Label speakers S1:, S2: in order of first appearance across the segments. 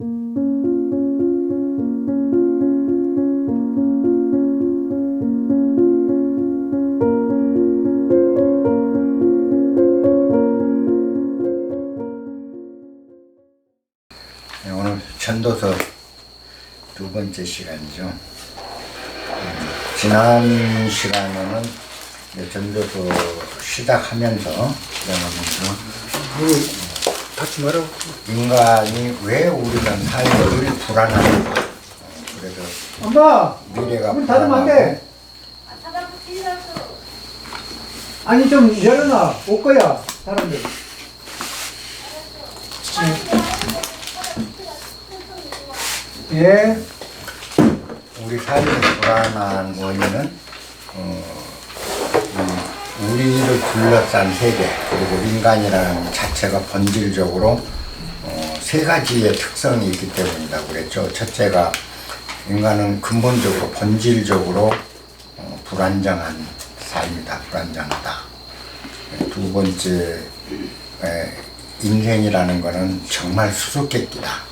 S1: 오늘 전도서 두 번째 시간이죠. 지난 시간에는 전도서 시작하면서
S2: 닫지 말라고.
S1: 인간이 왜 우리는 삶이 늘 불안한가. 그래서
S2: 엄마!
S1: 미래가
S2: 문 닫으면 안 돼.
S1: 불안하고
S2: 아니 좀 열어놔. 올 거야 사람들. 예.
S1: 우리 삶이 불안한 원인은 우리를 둘러싼 세계 그리고 인간이라는 자체가 본질적으로 세 가지의 특성이 있기 때문이라고 그랬죠. 첫째가 인간은 근본적으로 본질적으로 불안정한 삶이다. 불안정하다. 두 번째 인생이라는 것은 정말 수수께끼다.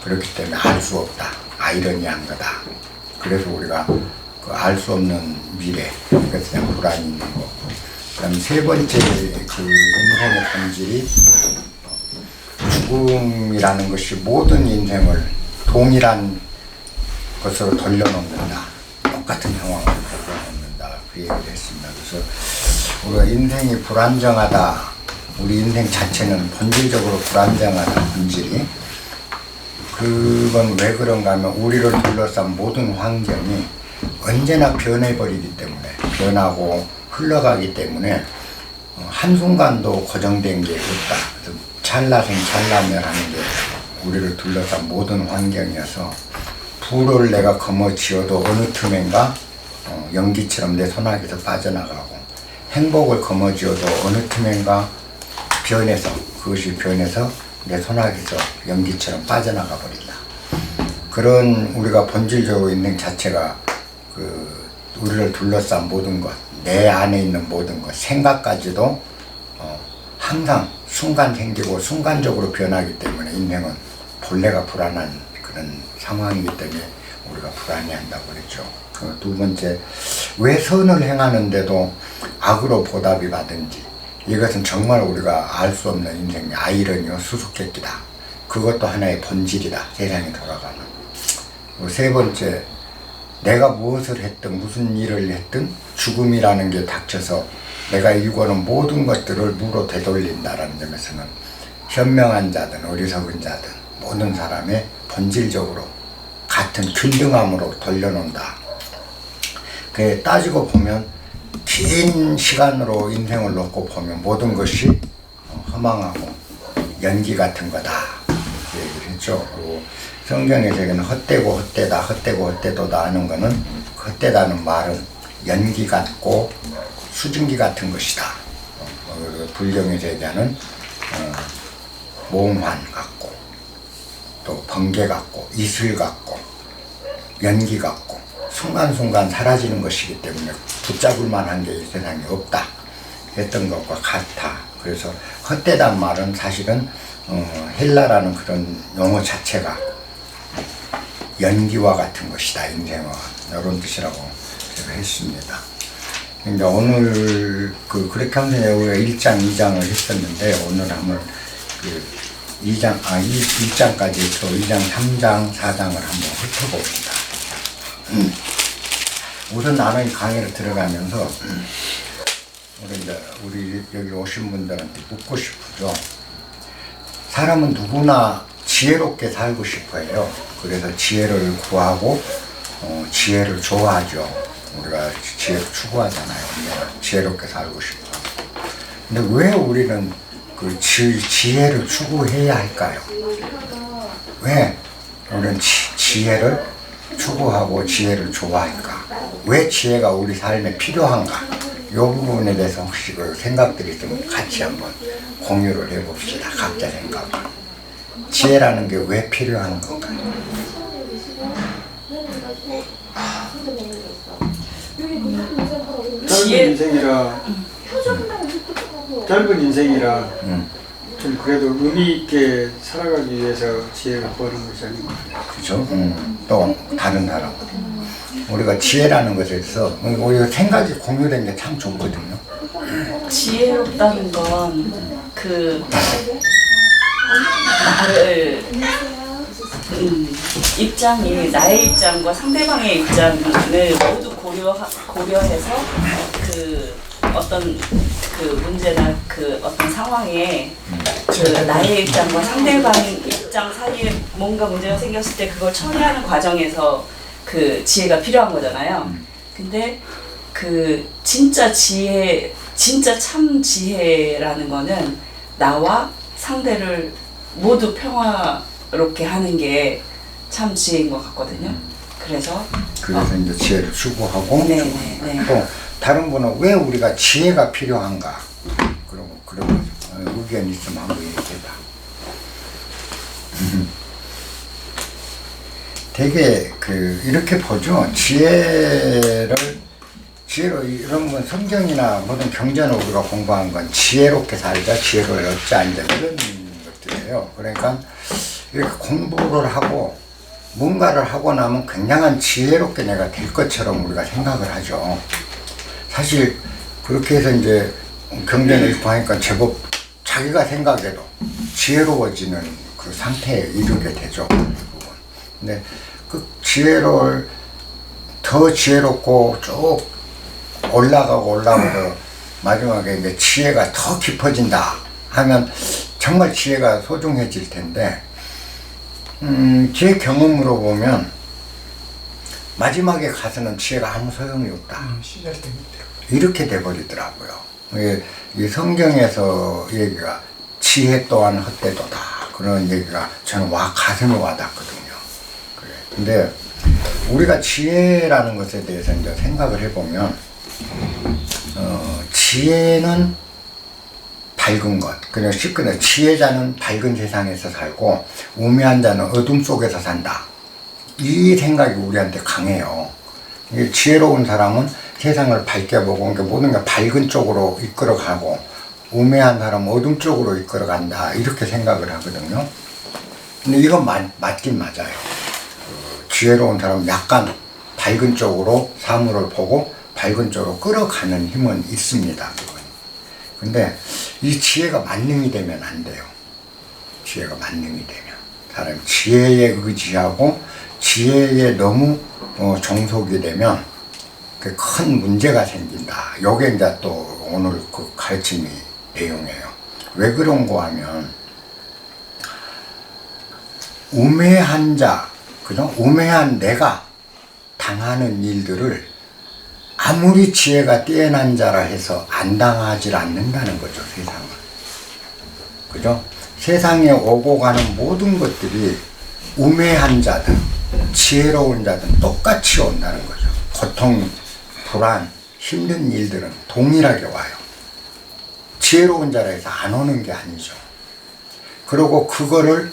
S1: 그렇기 때문에 알 수 없다. 아이러니한 거다. 그래서 우리가 그 알 수 없는 미래, 그래서 그냥 불안이 있는 거고. 그다음 세 번째 그 인생의 본질이 죽음이라는 것이 모든 인생을 동일한 것으로 돌려놓는다. 똑같은 상황으로 돌려놓는다. 그 얘기를 했습니다. 그래서 우리가 인생이 불안정하다. 우리 인생 자체는 본질적으로 불안정하다. 본질이. 그건 왜 그런가 하면 우리를 둘러싼 모든 환경이 언제나 변해버리기 때문에 변하고 흘러가기 때문에 한순간도 고정된 게 없다. 그래서 찰나생찰나멸하는 게 우리를 둘러싼 모든 환경이어서 불을 내가 거머쥐어도 어느 틈엔가 연기처럼 내 손아귀에서 빠져나가고 행복을 거머쥐어도 어느 틈엔가 그것이 변해서 내 손아귀에서 연기처럼 빠져나가 버린다. 그런 우리가 본질적으로 있는 자체가 우리를 둘러싼 모든 것, 내 안에 있는 모든 것, 생각까지도 항상 순간 생기고 순간적으로 변하기 때문에 인생은 본래가 불안한 그런 상황이기 때문에 우리가 불안해한다고 그랬죠. 두 번째, 왜 선을 행하는데도 악으로 보답이 받은지. 이것은 정말 우리가 알 수 없는 인생의 아이러니와 수수께끼다. 그것도 하나의 본질이다. 세상이 돌아가는. 세 번째, 내가 무엇을 했든 무슨 일을 했든 죽음이라는 게 닥쳐서 내가 일궈놓은 모든 것들을 무로 되돌린다라는 점에서는 현명한 자든 어리석은 자든 모든 사람의 본질적으로 같은 균등함으로 돌려놓는다. 그게 따지고 보면 긴 시간으로 인생을 놓고 보면 모든 것이 허망하고 연기 같은 거다. 이렇게 얘기를 했죠. 그리고 성경에서는 헛되고 헛되다, 헛되고 헛되도다 하는 거는 헛되다는 말은 연기 같고 수증기 같은 것이다. 불경에서 얘기하는 몽환 같고 또 번개 같고 이슬 같고 연기 같고 순간순간 사라지는 것이기 때문에 붙잡을 만한 게 이 세상에 없다 했던 것과 같아. 그래서 헛되단 말은 사실은 헬라라는 그런 용어 자체가 연기와 같은 것이다. 인생은 이런 뜻이라고 제가 했습니다. 그러니까 오늘 그렇게 하면서 우리가 1장, 2장을 했었는데 오늘 한번 1장까지 해서 2장, 3장, 4장을 한번 훑어봅시다. 우선 나는 강의를 들어가면서 우리 여기 오신 분들한테 묻고 싶죠. 사람은 누구나 지혜롭게 살고 싶어해요. 그래서 지혜를 구하고 지혜를 좋아하죠. 우리가 지혜를 추구하잖아요. 지혜롭게 살고 싶어. 근데 왜 우리는 그 지혜를 추구해야 할까요? 왜 우리는 지혜를 추구하고 지혜를 좋아할까? 왜 지혜가 우리 삶에 필요한가? 이 부분에 대해서 혹시 그 생각들이 있으면 같이 한번 공유를 해봅시다. 각자 생각을. 지혜라는 게 왜 필요한 건가요?
S2: 짧은 인생이라
S3: 좀 그래도 의미 있게 살아가기 위해서 지혜를 구하는 것이 아닌가.
S1: 그죠? 또 다른 사람. 우리가 지혜라는 것에서 우리가 생각이 공유된 게 참 좋거든요.
S4: 지혜롭다는 건 그 나를 입장이 나의 입장과 상대방의 입장을 모두 고려해서 그 어떤 그 문제나 그 어떤 상황에 그 나의 입장과 상대방 입장 사이에 뭔가 문제가 생겼을 때 그걸 처리하는 과정에서 그 지혜가 필요한 거잖아요. 근데 그 진짜 지혜, 진짜 참 지혜라는 거는 나와 상대를 모두 평화롭게 하는 게 참 지혜인 것 같거든요. 그래서
S1: 이제 지혜를 추구하고
S4: 네네네.
S1: 또 다른 분은 왜 우리가 지혜가 필요한가 그런 의견 있으면 한번 얘기해봐. 되게 이렇게 보죠. 지혜로 이런 건 성경이나 모든 경전을 우리가 공부한 건 지혜롭게 살자, 지혜를 얻자 이제 이런 것들이에요. 그러니까 이렇게 공부를 하고 뭔가를 하고 나면 굉장한 지혜롭게 내가 될 것처럼 우리가 생각을 하죠. 사실 그렇게 해서 이제 경전을 읽고 하니까 제법 자기가 생각해도 지혜로워지는 그 상태에 이르게 되죠. 근데 그 지혜를 더 지혜롭고 쭉 올라가고 마지막에 이제 지혜가 더 깊어진다 하면 정말 지혜가 소중해질 텐데 제 경험으로 보면 마지막에 가서는 지혜가 아무 소용이 없다. 이렇게 돼버리더라고요. 이 성경에서 얘기가 지혜 또한 헛되도다 그런 얘기가 저는 가슴에 와닿거든요. 그래. 근데 우리가 지혜라는 것에 대해서 이제 생각을 해보면 지혜는 밝은 것, 그냥 쉽게 지혜자는 밝은 세상에서 살고 우매한 자는 어둠 속에서 산다. 이 생각이 우리한테 강해요. 지혜로운 사람은 세상을 밝게 보고 그러니까 모든 게 밝은 쪽으로 이끌어가고 우매한 사람은 어둠 쪽으로 이끌어간다 이렇게 생각을 하거든요. 근데 이건 맞긴 맞아요. 지혜로운 사람은 약간 밝은 쪽으로 사물을 보고 밝은 쪽으로 끌어가는 힘은 있습니다. 근데 이 지혜가 만능이 되면 안 돼요. 지혜가 만능이 되면 사람이 지혜에 의지하고 지혜에 너무 종속이 되면 큰 문제가 생긴다. 요게 이제 또 오늘 그 가르침이 내용이에요. 왜 그런 거 하면 우매한 자, 그죠? 우매한 내가 당하는 일들을 아무리 지혜가 뛰어난 자라 해서 안 당하지 않는다는 거죠, 세상은. 그죠? 세상에 오고 가는 모든 것들이 우매한 자든 지혜로운 자든 똑같이 온다는 거죠. 고통, 불안, 힘든 일들은 동일하게 와요. 지혜로운 자라 해서 안 오는 게 아니죠. 그리고 그거를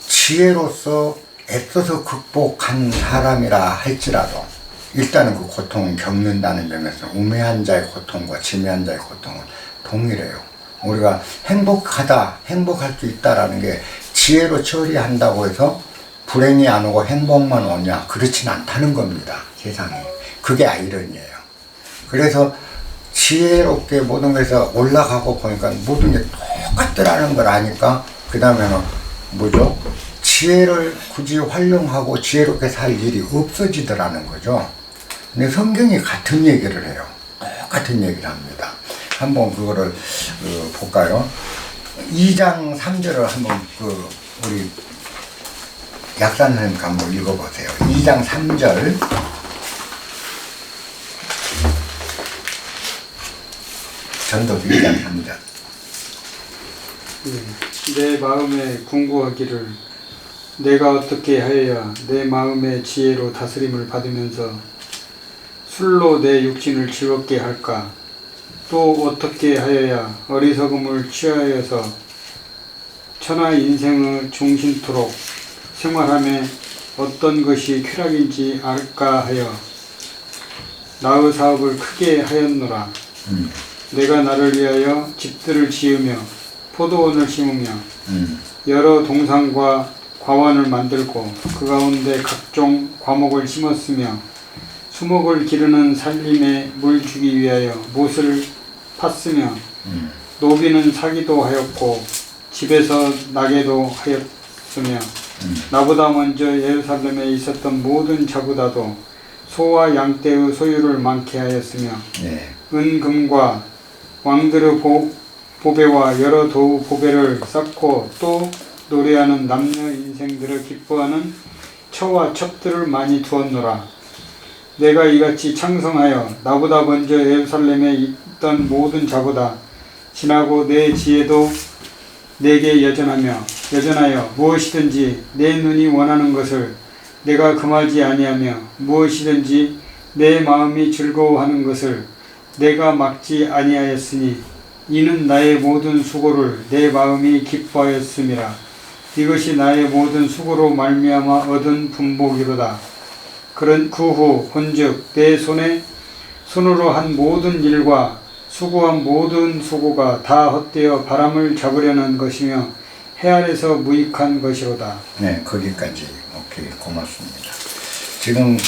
S1: 지혜로서 애써서 극복한 사람이라 할지라도 일단은 그 고통을 겪는다는 점에서 우매한 자의 고통과 지매한 자의 고통은 동일해요. 우리가 행복할 수 있다라는 게 지혜로 처리한다고 해서 불행이 안 오고 행복만 오냐? 그렇진 않다는 겁니다. 세상에. 그게 아이러니예요. 그래서 지혜롭게 모든 것에서 올라가고 보니까 모든 게 똑같더라는 걸 아니까 그 다음에는 뭐죠? 지혜를 굳이 활용하고 지혜롭게 살 일이 없어지더라는 거죠. 근데 성경이 같은 얘기를 해요. 똑같은 얘기를 합니다. 한번 그거를 볼까요? 2장 3절을 한번 우리 약산 선생님 한번 읽어보세요. 2장 3절. 전도서 2장 3절.
S3: 내 마음에 궁구하기를 내가 어떻게 하여야 내 마음의 지혜로 다스림을 받으면서 술로 내 육신을 즐겁게 할까? 또 어떻게 하여야 어리석음을 취하여서 천하 인생을 종신토록 생활함에 어떤 것이 쾌락인지 알까 하여 나의 사업을 크게 하였노라. 내가 나를 위하여 집들을 지으며 포도원을 심으며
S1: 음.
S3: 여러 동산과 과원을 만들고 그 가운데 각종 과목을 심었으며 수목을 기르는 살림에 물 주기 위하여 못을 팠으며 노비는 사기도 하였고 집에서 나게도 하였으며 나보다 먼저 예루살렘에 있었던 모든 자보다도 소와 양떼의 소유를 많게 하였으며
S1: 네.
S3: 은금과 왕들의 보배와 여러 도우 보배를 쌓고 또 노래하는 남녀 인생들을 기뻐하는 처와 첩들을 많이 두었노라. 내가 이같이 창성하여 나보다 먼저 예루살렘에 있던 모든 자보다 지나고 내 지혜도 내게 여전하여 무엇이든지 내 눈이 원하는 것을 내가 금하지 아니하며 무엇이든지 내 마음이 즐거워하는 것을 내가 막지 아니하였으니 이는 나의 모든 수고를 내 마음이 기뻐하였음이라. 이것이 나의 모든 수고로 말미암아 얻은 분복이로다. 그런 그 후 본즉 내 손으로 한 모든 일과 수고한 모든 수고가 다 헛되어 바람을 잡으려는 것이며 해 아래서 무익한 것이로다.
S1: 네, 거기까지. 오케이, 고맙습니다. 지금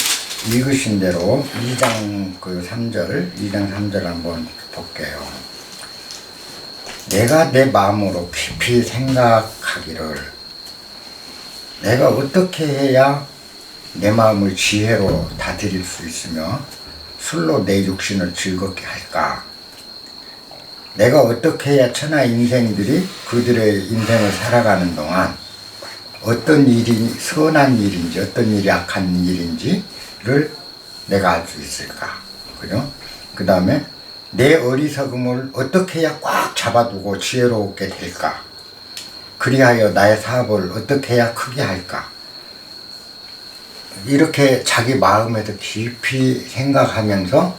S1: 읽으신 대로 2장 3절 한번 볼게요. 내가 내 마음으로 깊이 생각하기를 내가 어떻게 해야 내 마음을 지혜로 다스릴 수 있으며 술로 내 육신을 즐겁게 할까? 내가 어떻게 해야 천하 인생들이 그들의 인생을 살아가는 동안 어떤 일이 선한 일인지 어떤 일이 악한 일인지를 내가 알 수 있을까? 그죠? 그 다음에 내 어리석음을 어떻게 해야 꽉 잡아두고 지혜롭게 될까? 그리하여 나의 사업을 어떻게 해야 크게 할까? 이렇게 자기 마음에서 깊이 생각하면서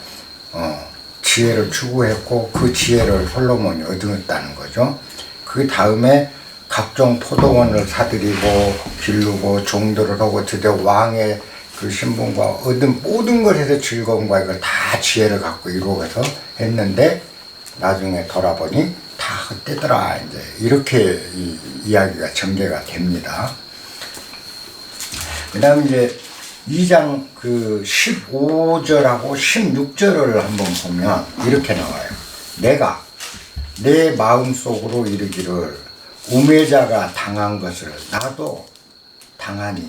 S1: 지혜를 추구했고 그 지혜를 솔로몬이 얻었다는 거죠. 그 다음에 각종 포도원을 사들이고 기르고 종들을 하고 드디어 왕의 그 신분과 얻은 모든 것에서 즐거움과 이걸 다 지혜를 갖고 이루어서 했는데 나중에 돌아보니 다 헛되더라. 이제 이렇게 이야기가 전개가 됩니다. 그 다음에 이제 2장 15절하고 16절을 한번 보면 이렇게 나와요. 내가 내 마음속으로 이르기를 우매자가 당한 것을 나도 당하니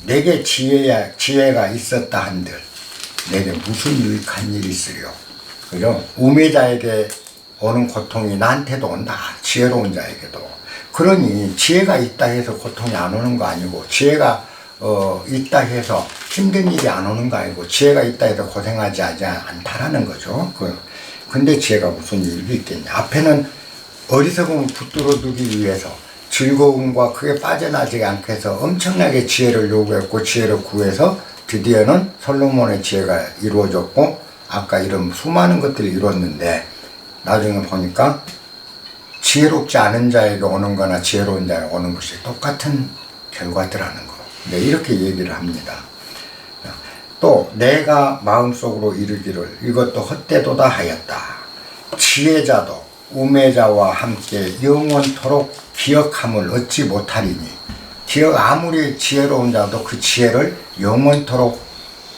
S1: 내게 지혜가 있었다 한들 내게 무슨 유익한 일이 있으려. 그죠? 우매자에게 오는 고통이 나한테도 온다. 지혜로운 자에게도. 그러니 지혜가 있다 해서 고통이 안 오는 거 아니고 지혜가 있다 해서 힘든 일이 안 오는 거 아니고 지혜가 있다 해서 고생하지 않다라는 거죠. 근데 지혜가 무슨 일이 있겠냐. 앞에는 어리석음을 붙들어 두기 위해서 즐거움과 그게 빠져나지 않게 해서 엄청나게 지혜를 요구했고 지혜를 구해서 드디어는 솔로몬의 지혜가 이루어졌고 아까 이런 수많은 것들이 이루었는데 나중에 보니까 지혜롭지 않은 자에게 오는 거나 지혜로운 자에게 오는 것이 똑같은 결과더라는 거. 네, 이렇게 얘기를 합니다. 또 내가 마음속으로 이르기를 이것도 헛되도다 하였다. 지혜자도 우매자와 함께 영원토록 기억함을 얻지 못하리니 아무리 지혜로운 자도 그 지혜를 영원토록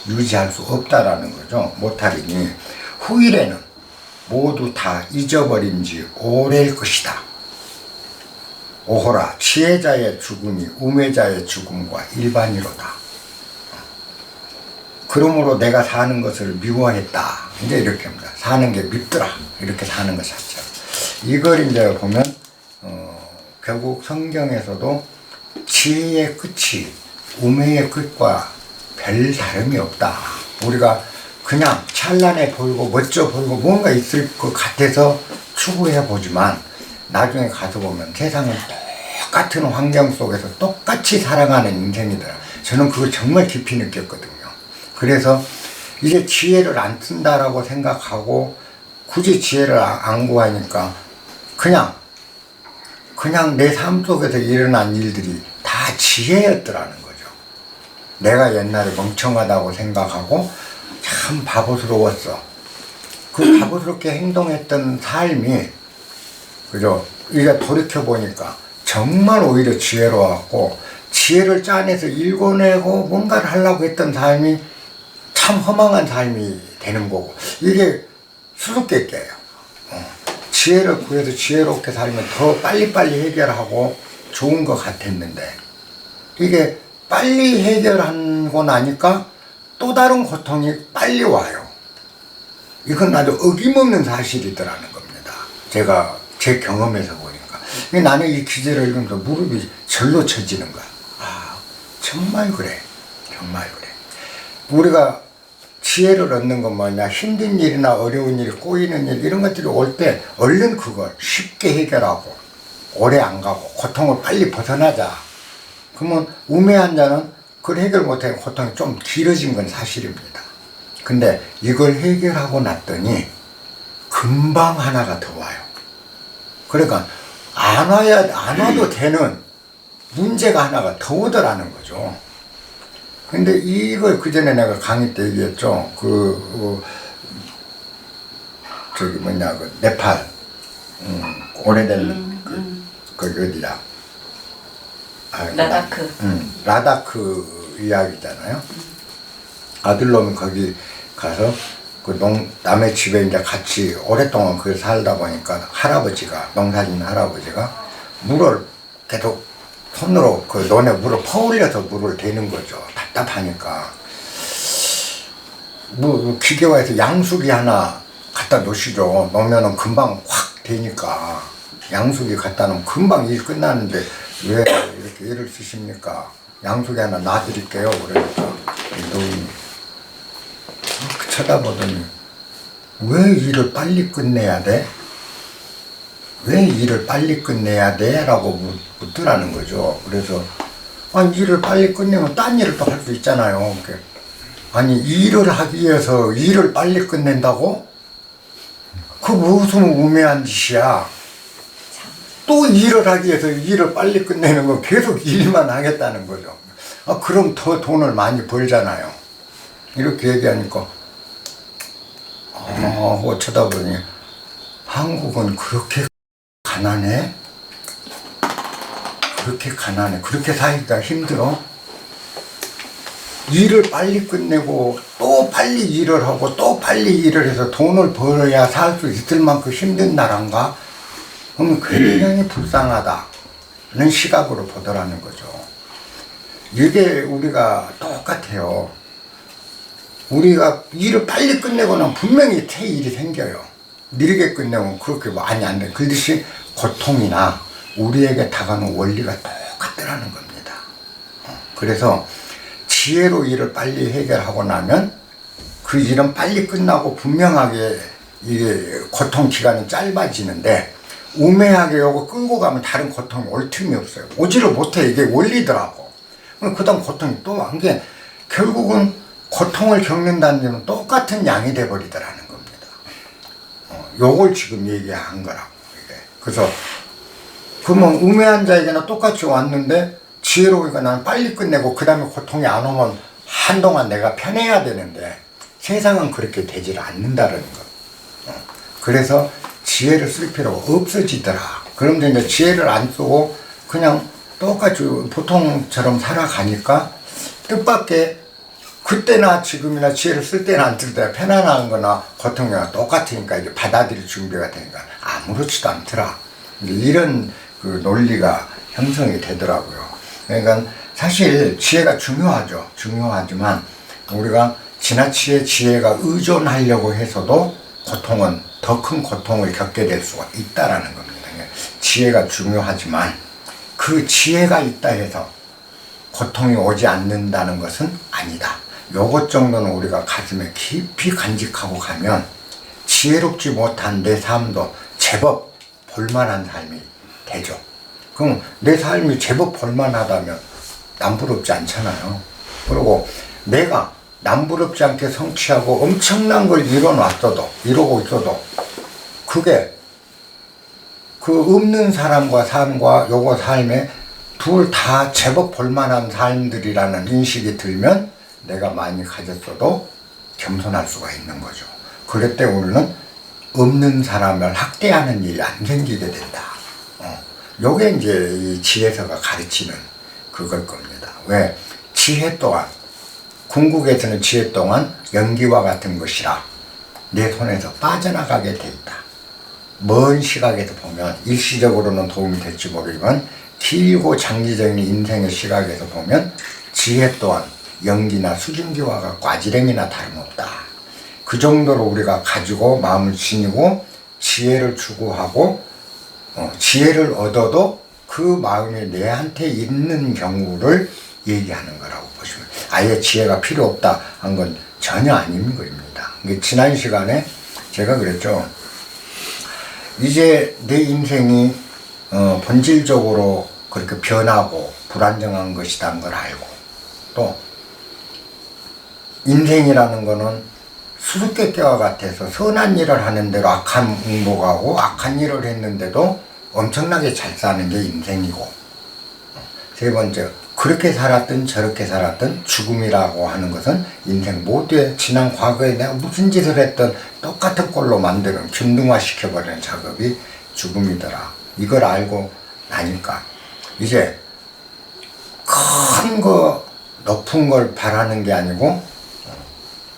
S1: 유지할 수 없다라는 거죠. 못하리니 후일에는 모두 다 잊어버린 지 오래일 것이다. 오호라 지혜자의 죽음이 우매자의 죽음과 일반이로다. 그러므로 내가 사는 것을 미워했다. 이제 이렇게 합니다. 사는 게 밉더라. 이렇게 사는 것 자체가. 이걸 이제 보면 결국 성경에서도 지혜의 끝이 우매의 끝과 별 다름이 없다. 우리가 그냥 찬란해 보이고 멋져 보이고 뭔가 있을 것 같아서 추구해 보지만 나중에 가서 보면 세상은 똑같은 환경 속에서 똑같이 살아가는 인생이더라. 저는 그걸 정말 깊이 느꼈거든요. 그래서 이제 지혜를 안 쓴다라고 생각하고 굳이 지혜를 안 구하니까 그냥 내 삶 속에서 일어난 일들이 다 지혜였더라는 거죠. 내가 옛날에 멍청하다고 생각하고 참 바보스러웠어. 그 바보스럽게 행동했던 삶이 그죠? 이게 돌이켜보니까 정말 오히려 지혜로웠고, 지혜를 짜내서 읽어내고 뭔가를 하려고 했던 삶이 참 허망한 삶이 되는 거고, 이게 수수께끼예요. 지혜를 구해서 지혜롭게 살면 더 빨리빨리 해결하고 좋은 것 같았는데, 이게 빨리 해결하고 나니까 또 다른 고통이 빨리 와요. 이건 아주 어김없는 사실이더라는 겁니다. 제가 제 경험에서 보니까. 나는 이 기제를 읽으면서 무릎이 절로 쳐지는 거야. 아, 정말 그래. 정말 그래. 우리가 지혜를 얻는 건 뭐냐, 힘든 일이나 어려운 일, 꼬이는 일, 이런 것들이 올 때 얼른 그걸 쉽게 해결하고 오래 안 가고 고통을 빨리 벗어나자. 그러면 우매한 자는 그걸 해결 못해 고통이 좀 길어진 건 사실입니다. 근데 이걸 해결하고 났더니 금방 하나가 더 와요. 그러니까 안 와도 되는 문제가 하나가 더 오더라는 거죠. 근데 이걸 그 전에 내가 강의 때 얘기했죠. 네팔, 오래된 거기 어디야?
S4: 라다크.
S1: 라다크 이야기잖아요. 아들놈이 거기 가서 남의 집에 이제 같이 오랫동안 그 살다 보니까 농사짓는 할아버지가 물을 계속 손으로 그 논에 물을 퍼올려서 물을 대는 거죠. 답답하니까. 기계화해서 양수기 하나 갖다 놓으시죠. 놓으면은 금방 확 되니까. 양수기 갖다 놓으면 금방 일 끝나는데 왜 이렇게 일을 쓰십니까? 양수기 하나 놔드릴게요. 그러니까 노인이 쳐다보더니 왜 일을 빨리 끝내야 돼? 왜 일을 빨리 끝내야 돼? 라고 묻더라는 거죠. 그래서 아니, 일을 빨리 끝내면 딴 일을 또 할 수 있잖아요. 아니, 일을 하기 위해서 일을 빨리 끝낸다고? 그 무슨 우매한 짓이야. 또 일을 하기 위해서 일을 빨리 끝내는 거 계속 일만 하겠다는 거죠. 그럼 더 돈을 많이 벌잖아요. 이렇게 얘기하니까 하고 쳐다보니 한국은 그렇게 가난해? 그렇게 가난해? 그렇게 살기가 힘들어? 일을 빨리 끝내고 또 빨리 일을 하고 또 빨리 일을 해서 돈을 벌어야 살 수 있을 만큼 힘든 나라인가? 그러면 굉장히 불쌍하다는 시각으로 보더라는 거죠. 이게 우리가 똑같아요. 우리가 일을 빨리 끝내고 나면 분명히 새 일이 생겨요. 느리게 끝내면 그렇게 많이 안 돼. 그렇듯이 고통이나 우리에게 다가오는 원리가 똑같더라는 겁니다. 그래서 지혜로 일을 빨리 해결하고 나면 그 일은 빨리 끝나고 분명하게 이게 고통 기간은 짧아지는데, 우매하게 요거 끌고 가면 다른 고통이 올 틈이 없어요. 오지를 못해. 이게 원리더라고. 그 다음 고통이 또 한 게, 결국은 고통을 겪는다는 점은 똑같은 양이 돼버리더라는 겁니다. 요걸 지금 얘기한 거라고. 이게. 그래서 그러면 우매한 자에게는 똑같이 왔는데, 지혜로우니까 나는 빨리 끝내고 그 다음에 고통이 안 오면 한동안 내가 편해야 되는데, 세상은 그렇게 되질 않는다는 것. 그래서 지혜를 쓸 필요가 없어지더라. 그런데 이제 지혜를 안 쓰고 그냥 똑같이 보통처럼 살아가니까 뜻밖의 그때나 지금이나 지혜를 쓸 때나 안 쓸 때나 편안한 거나 고통이나 똑같으니까 이제 받아들일 준비가 되니까 아무렇지도 않더라. 이런 그 논리가 형성이 되더라고요. 그러니까 사실 지혜가 중요하죠. 중요하지만 우리가 지나치게 지혜가 의존하려고 해서도 고통은 더 큰 고통을 겪게 될 수가 있다라는 겁니다. 지혜가 중요하지만 그 지혜가 있다 해서 고통이 오지 않는다는 것은 아니다. 요것 정도는 우리가 가슴에 깊이 간직하고 가면 지혜롭지 못한 내 삶도 제법 볼만한 삶이 되죠. 그럼 내 삶이 제법 볼만하다면 남부럽지 않잖아요. 그리고 내가 남부럽지 않게 성취하고 엄청난 걸 이루고 있어도 그게 그 없는 사람과 삶과 요거 삶에 둘 다 제법 볼만한 삶들이라는 인식이 들면 내가 많이 가졌어도 겸손할 수가 있는 거죠. 그럴 때 우리는 없는 사람을 학대하는 일이 안 생기게 된다. 요게 이제 이 지혜서가 가르치는 그걸 겁니다. 왜? 지혜 또한, 궁극에서는 지혜 또한 연기와 같은 것이라 내 손에서 빠져나가게 돼 있다. 먼 시각에서 보면 일시적으로는 도움이 될지 모르지만 길고 장기적인 인생의 시각에서 보면 지혜 또한 연기나 수증기와 같고 아지랭이나 다름없다. 그 정도로 우리가 가지고 마음을 지니고 지혜를 추구하고 지혜를 얻어도 그 마음이 내한테 있는 경우를 얘기하는 거라고 보시면, 아예 지혜가 필요 없다 한 건 전혀 아닌 것입니다. 지난 시간에 제가 그랬죠. 이제 내 인생이 본질적으로 그렇게 변하고 불안정한 것이라는 걸 알고, 또 인생이라는 거는 수수께끼와 같아서 선한 일을 하는 대로 악한 응복하고 악한 일을 했는데도 엄청나게 잘 사는 게 인생이고, 세 번째, 그렇게 살았든 저렇게 살았든 죽음이라고 하는 것은 인생 모두의 지난 과거에 내가 무슨 짓을 했든 똑같은 꼴로 만드는, 균등화시켜버리는 작업이 죽음이더라. 이걸 알고 나니까 이제 큰 거 높은 걸 바라는 게 아니고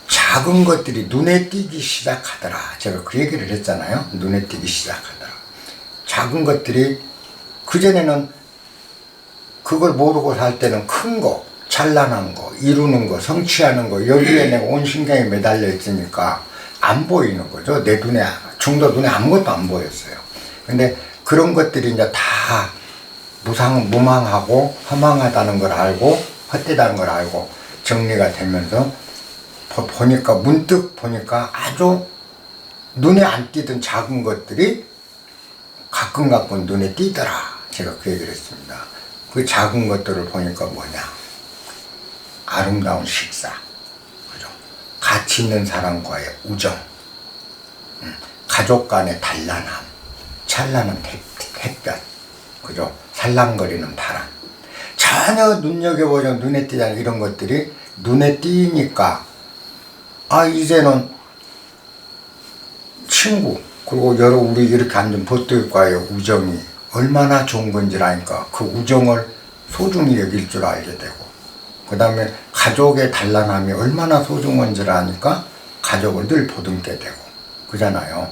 S1: 작은 것들이 눈에 띄기 시작하더라. 제가 그 얘기를 했잖아요. 눈에 띄기 시작하더라. 작은 것들이, 그전에는 그걸 모르고 살 때는 큰 거, 찬란한 거, 이루는 거, 성취하는 거, 여기에 내가 온 신경이 매달려 있으니까 안 보이는 거죠. 내 눈에, 중도 눈에 아무것도 안 보였어요. 근데 그런 것들이 이제 다 무망하고 허망하다는 걸 알고 헛되다는 걸 알고 정리가 되면서 보니까, 문득 보니까 아주 눈에 안 띄던 작은 것들이 가끔 눈에 띄더라. 제가 그 얘기를 했습니다. 그 작은 것들을 보니까 뭐냐? 아름다운 식사, 그죠? 가치 있는 사람과의 우정, 가족 간의 단란함, 찬란한 햇볕, 그죠? 살랑거리는 바람. 전혀 눈여겨보지, 눈에 띄지 않은 이런 것들이 눈에 띄니까, 아, 이제는 친구, 그리고 여러 우리 이렇게 앉은 벗들과의 우정이 얼마나 좋은 건지를 아니까 그 우정을 소중히 여길 줄 알게 되고, 그 다음에 가족의 단란함이 얼마나 소중한지를 아니까 가족을 늘 보듬게 되고, 그잖아요.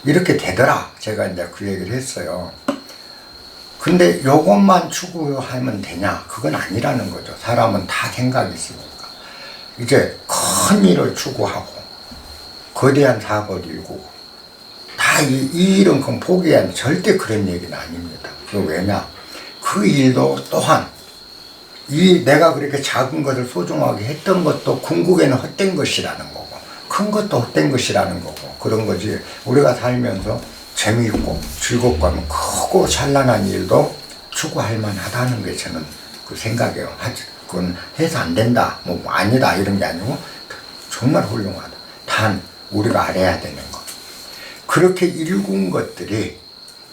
S1: 이렇게 되더라. 제가 이제 그 얘기를 했어요. 근데 요것만 추구하면 되냐? 그건 아니라는 거죠. 사람은 다 생각이 있으니까. 이제 큰 일을 추구하고 거대한 사고를 일구고 다 이 일은 그럼 포기한, 절대 그런 얘기는 아닙니다. 왜냐? 그 일도 또한 내가 그렇게 작은 것을 소중하게 했던 것도 궁극에는 헛된 것이라는 거고, 큰 것도 헛된 것이라는 거고, 그런 거지. 우리가 살면서 재미있고 즐겁고 하면 크고 찬란한 일도 추구할 만하다는 게 저는 그 생각이에요. 그건 해서 안 된다, 뭐 아니다 이런 게 아니고 정말 훌륭하다. 단 우리가 알아야 되는 거, 그렇게 일군 것들이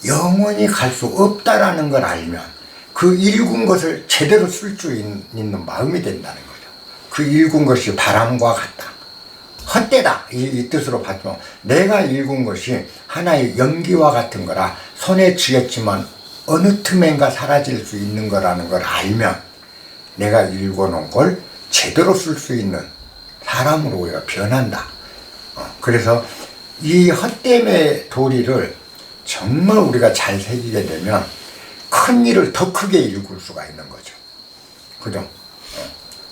S1: 영원히 갈 수 없다라는 걸 알면 그 일군 것을 제대로 쓸 수 있는 마음이 된다는 거죠. 그 일군 것이 바람과 같다, 헛되다, 이 뜻으로 봤지만 내가 일군 것이 하나의 연기와 같은 거라 손에 쥐었지만 어느 틈엔가 사라질 수 있는 거라는 걸 알면 내가 읽어놓은 걸 제대로 쓸 수 있는 사람으로 우리가 변한다. 그래서 이 헛됨의 도리를 정말 우리가 잘 새기게 되면 큰 일을 더 크게 읽을 수가 있는 거죠. 그죠?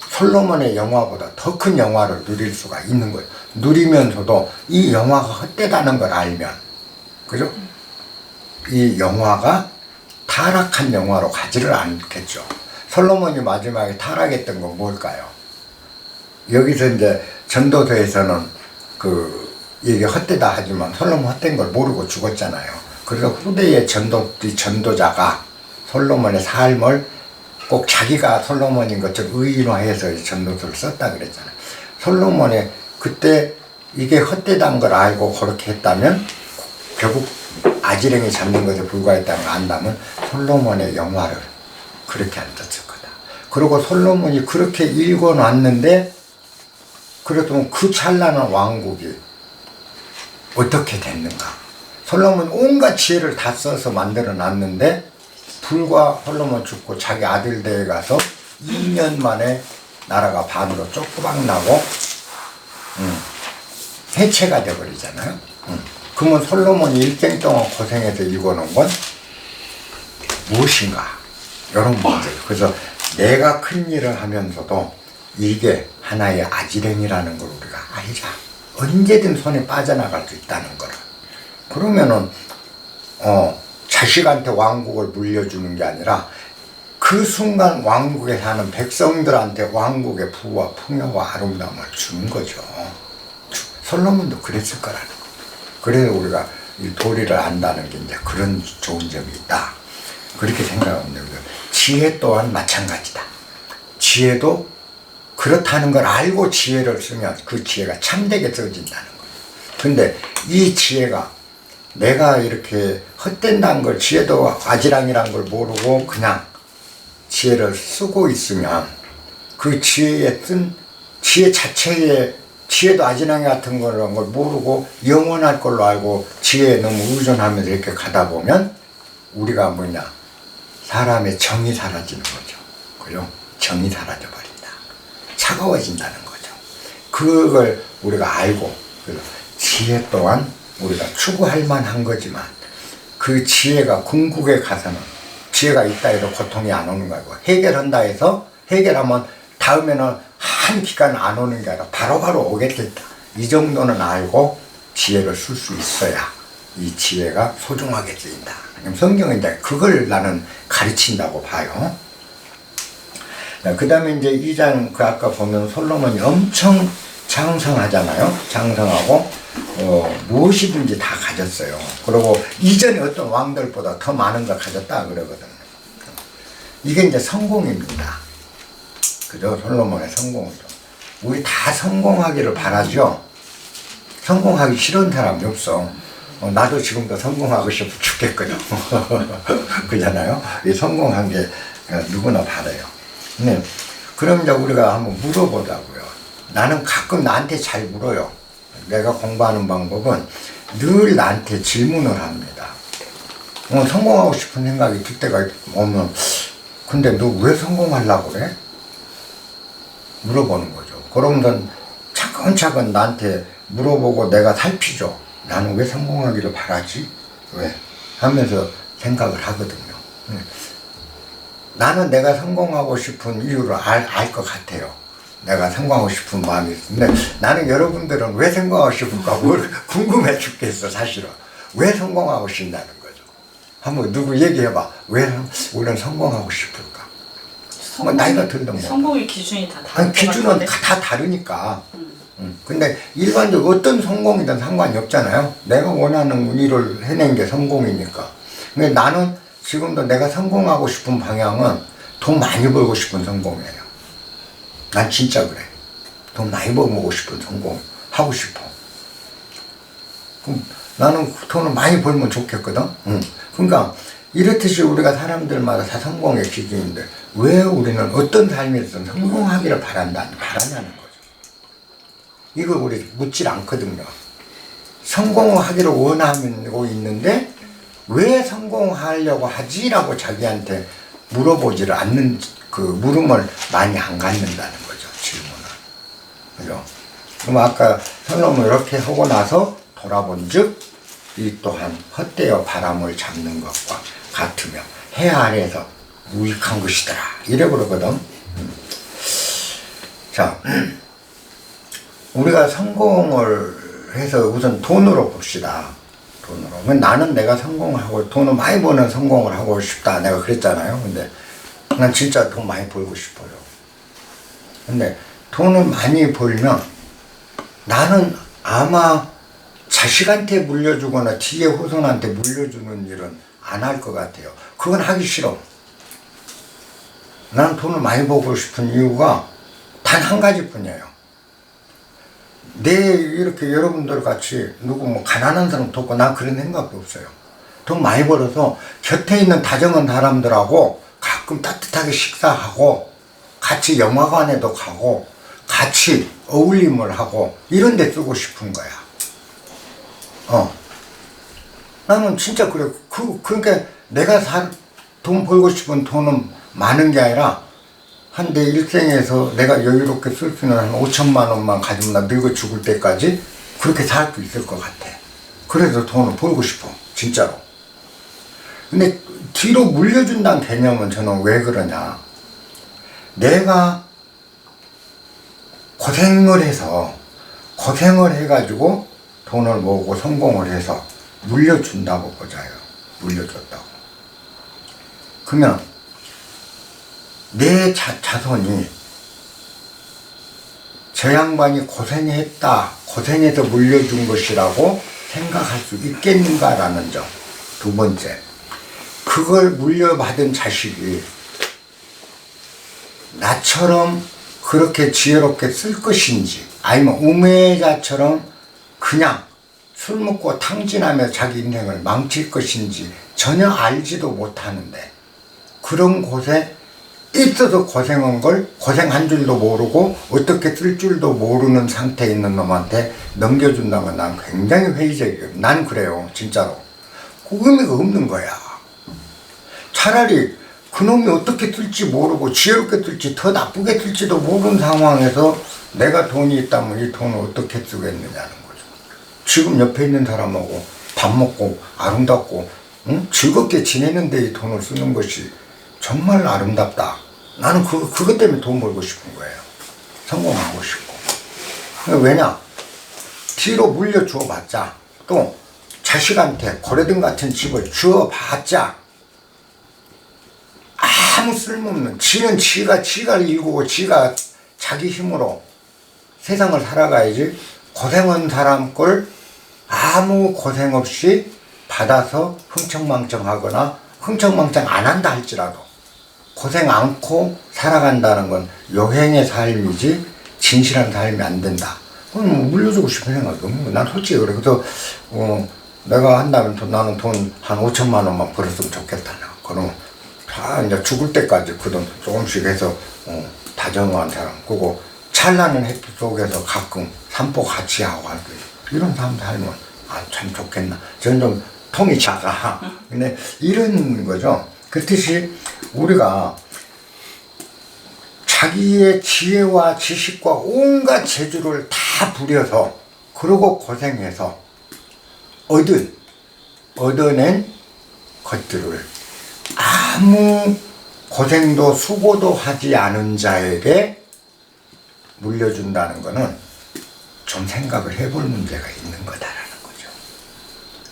S1: 솔로몬의 영화보다 더 큰 영화를 누릴 수가 있는 거예요. 누리면서도 이 영화가 헛되다는 걸 알면, 그죠? 이 영화가 타락한 영화로 가지를 않겠죠. 솔로몬이 마지막에 타락했던 건 뭘까요? 여기서 이제 전도서에서는 이게 헛되다 하지만 솔로몬 헛된 걸 모르고 죽었잖아요. 그래서 후대의 전도자가 솔로몬의 삶을 꼭 자기가 솔로몬인 것처럼 의인화해서 전도서를 썼다 그랬잖아요. 솔로몬이 그때 이게 헛되다는 걸 알고 그렇게 했다면, 결국 아지랭이 잡는 것에 불과했다는 걸 안다면 솔로몬의 영화를 그렇게 안 썼을 거다. 그리고 솔로몬이 그렇게 읽어놨는데, 그랬더니 그 찬란한 왕국이 어떻게 됐는가? 솔로몬이 온갖 지혜를 다 써서 만들어 놨는데 불과 솔로몬 죽고 자기 아들 대에 가서 2년 만에 나라가 반으로 쪼끄박 나고 해체가 돼버리잖아요. 그러면 솔로몬이 일생 동안 고생해서 이루어놓은 건 무엇인가? 이런 문제. 그래서 내가 큰 일을 하면서도 이게 하나의 아지랭이라는 걸 우리가 알자. 언제든 손에 빠져나갈 수 있다는 거를. 그러면은 자식한테 왕국을 물려주는 게 아니라 그 순간 왕국에 사는 백성들한테 왕국의 부와 풍요와 아름다움을 주는 거죠. 솔로몬도 그랬을 거라는 거. 그래서 우리가 이 도리를 안다는 게 이제 그런 좋은 점이 있다. 그렇게 생각합니다. 지혜 또한 마찬가지다. 지혜도 그렇다는 걸 알고 지혜를 쓰면 그 지혜가 참되게 써진다는 거예요. 근데 이 지혜가 내가 이렇게 헛된다는 걸, 지혜도 아지랑이라는 걸 모르고 그냥 지혜를 쓰고 있으면 그 지혜에 쓴 지혜 자체에 지혜도 아지랑이 같은 거라는 걸 모르고 영원할 걸로 알고 지혜에 너무 의존하면서 이렇게 가다 보면 우리가 뭐냐, 사람의 정이 사라지는 거죠. 그죠? 정이 사라져 버린다. 차가워진다는 거죠. 그걸 우리가 알고, 그래서 지혜 또한 우리가 추구할 만한 거지만 그 지혜가 궁극에 가서는 지혜가 있다 해도 고통이 안 오는 거고, 해결한다 해서 해결하면 다음에는 한 기간 안 오는 게 아니라 바로바로 오겠다. 이 정도는 알고 지혜를 쓸 수 있어야 이 지혜가 소중하게 쓰인다. 성경은 이제 그걸 나는 가르친다고 봐요. 그 다음에 이제 2장 그 아까 보면 솔로몬이 엄청 장성하잖아요. 장성하고 무엇이든지 다 가졌어요. 그리고 이전에 어떤 왕들보다 더 많은 걸 가졌다 그러거든요. 이게 이제 성공입니다. 그죠? 솔로몬의 성공은. 우리 다 성공하기를 바라죠. 성공하기 싫은 사람이 없어. 나도 지금도 성공하고 싶어 죽겠거든. 그잖아요. 이 성공한 게 누구나 바라요. 네. 그럼 이제 우리가 한번 물어보자고요. 나는 가끔 나한테 잘 물어요. 내가 공부하는 방법은 늘 나한테 질문을 합니다. 성공하고 싶은 생각이 들 때가 오면, 근데 너 왜 성공하려고 그래? 물어보는 거죠. 그러면서 차근차근 나한테 물어보고 내가 살피죠. 나는 왜 성공하기를 바라지? 왜? 하면서 생각을 하거든요. 나는 내가 성공하고 싶은 이유를 알 것 같아요. 내가 성공하고 싶은 마음이 있는데, 나는 여러분들은 왜 성공하고 싶을까? 뭘 궁금해 죽겠어, 사실은. 왜 성공하고 싶다는 거죠. 한번 누구 얘기해봐. 왜 우리는 성공하고 싶을까? 나이가 들던 뭐.
S4: 성공의 기준이 다 다른
S1: 아니, 기준은 다 다르니까. 근데 일반적으로 어떤 성공이든 상관이 없잖아요. 내가 원하는 일을 해낸 게 성공이니까. 근데 나는 지금도 내가 성공하고 싶은 방향은 돈 많이 벌고 싶은 성공이에요. 난 진짜 그래. 돈 많이 벌고 싶은 성공 하고 싶어. 그럼 나는 돈을 많이 벌면 좋겠거든. 그러니까 이렇듯이 우리가 사람들마다 다 성공의 기준인데 왜 우리는 어떤 삶에서 성공하기를 바라냐는 거죠. 이걸 우리 묻질 않거든요. 성공하기를 원하고 있는데 왜 성공하려고 하지라고 자기한테 물어보지를 않는, 그 물음을 많이 안 갖는다는 거죠. 질문을. 그죠? 그럼 아까 솔로몬이 이렇게 하고 나서 돌아본 즉 이 또한 헛되어 바람을 잡는 것과 같으며 해 아래에서 무익한 것이더라. 이래 그러거든. 자, 우리가 성공을 해서 우선 돈으로 봅시다. 돈으로. 나는 내가 성공하고 돈을 많이 버는 성공을 하고 싶다. 내가 그랬잖아요. 근데 난 진짜 돈 많이 벌고 싶어요. 근데 돈을 많이 벌면 나는 아마 자식한테 물려주거나 뒤에 후손한테 물려주는 일은 안 할 것 같아요. 그건 하기 싫어. 난 돈을 많이 벌고 싶은 이유가 단 한 가지뿐이에요. 이렇게 여러분들 같이 누구 뭐 가난한 사람 돕고 난 그런 생각도 없어요. 돈 많이 벌어서 곁에 있는 다정한 사람들하고 가끔 따뜻하게 식사하고 같이 영화관에도 가고 같이 어울림을 하고 이런 데 쓰고 싶은 거야. 나는 진짜 그래. 그러니까 내가 돈 벌고 싶은 돈은 많은 게 아니라 한 내 일생에서 내가 여유롭게 쓸 수 있는 한 5천만 원만 가지면 나 늙어 죽을 때까지 그렇게 살 수 있을 것 같아. 그래서 돈을 벌고 싶어. 진짜로. 근데 뒤로 물려준다는 개념은 저는 왜 그러냐. 내가 고생을 해가지고 돈을 모으고 성공을 해서 물려준다고 보자요. 물려줬다고. 그러면 내 자손이 저 양반이 고생해서 물려준 것이라고 생각할 수 있겠는가라는 점. 두 번째, 그걸 물려받은 자식이 나처럼 그렇게 지혜롭게 쓸 것인지, 아니면 우매자처럼 그냥 술 먹고 탕진하며 자기 인생을 망칠 것인지 전혀 알지도 못하는데, 그런 곳에 있어서 고생한 걸 고생한 줄도 모르고 어떻게 쓸 줄도 모르는 상태에 있는 놈한테 넘겨준다면 난 굉장히 회의적이에요. 난 그래요. 진짜로. 그 의미가 없는 거야. 차라리 그놈이 어떻게 쓸지 모르고 지혜롭게 쓸지 더 나쁘게 쓸지도 모르는 상황에서 내가 돈이 있다면 이 돈을 어떻게 쓰겠느냐는 거죠. 지금 옆에 있는 사람하고 밥 먹고 아름답고 즐겁게 지내는데 이 돈을 쓰는 것이 정말 아름답다. 나는 그것 때문에 돈 벌고 싶은 거예요. 성공하고 싶고. 왜냐? 뒤로 물려주어봤자, 또 자식한테 고래등 같은 집을 주어봤자 아무 쓸모없는, 지는 지가 일구고 지가 자기 힘으로 세상을 살아가야지, 고생한 사람 걸 아무 고생 없이 받아서 흥청망청하거나 흥청망청 안 한다 할지라도 고생 않고 살아간다는 건 여행의 삶이지 진실한 삶이 안 된다. 그건 물려주고 싶은 생각이 없는 거야. 난 솔직히 그래. 그래서 내가 한다면 나는 돈 한 5천만 원만 벌었으면 좋겠다. 그럼 다 이제 죽을 때까지 그 돈 조금씩 해서 다정한 사람, 그리고 찬란한 햇빛 속에서 가끔 산보 같이 하고 할 거예요. 이런 사람 살면 참 좋겠나. 저는 좀 통이 작아. 근데 이런 거죠. 그 뜻이 우리가 자기의 지혜와 지식과 온갖 재주를 다 부려서, 그러고 고생해서 얻어낸 것들을 아무 고생도 수고도 하지 않은 자에게 물려준다는 것은 좀 생각을 해볼 문제가 있는 거다라는 거죠.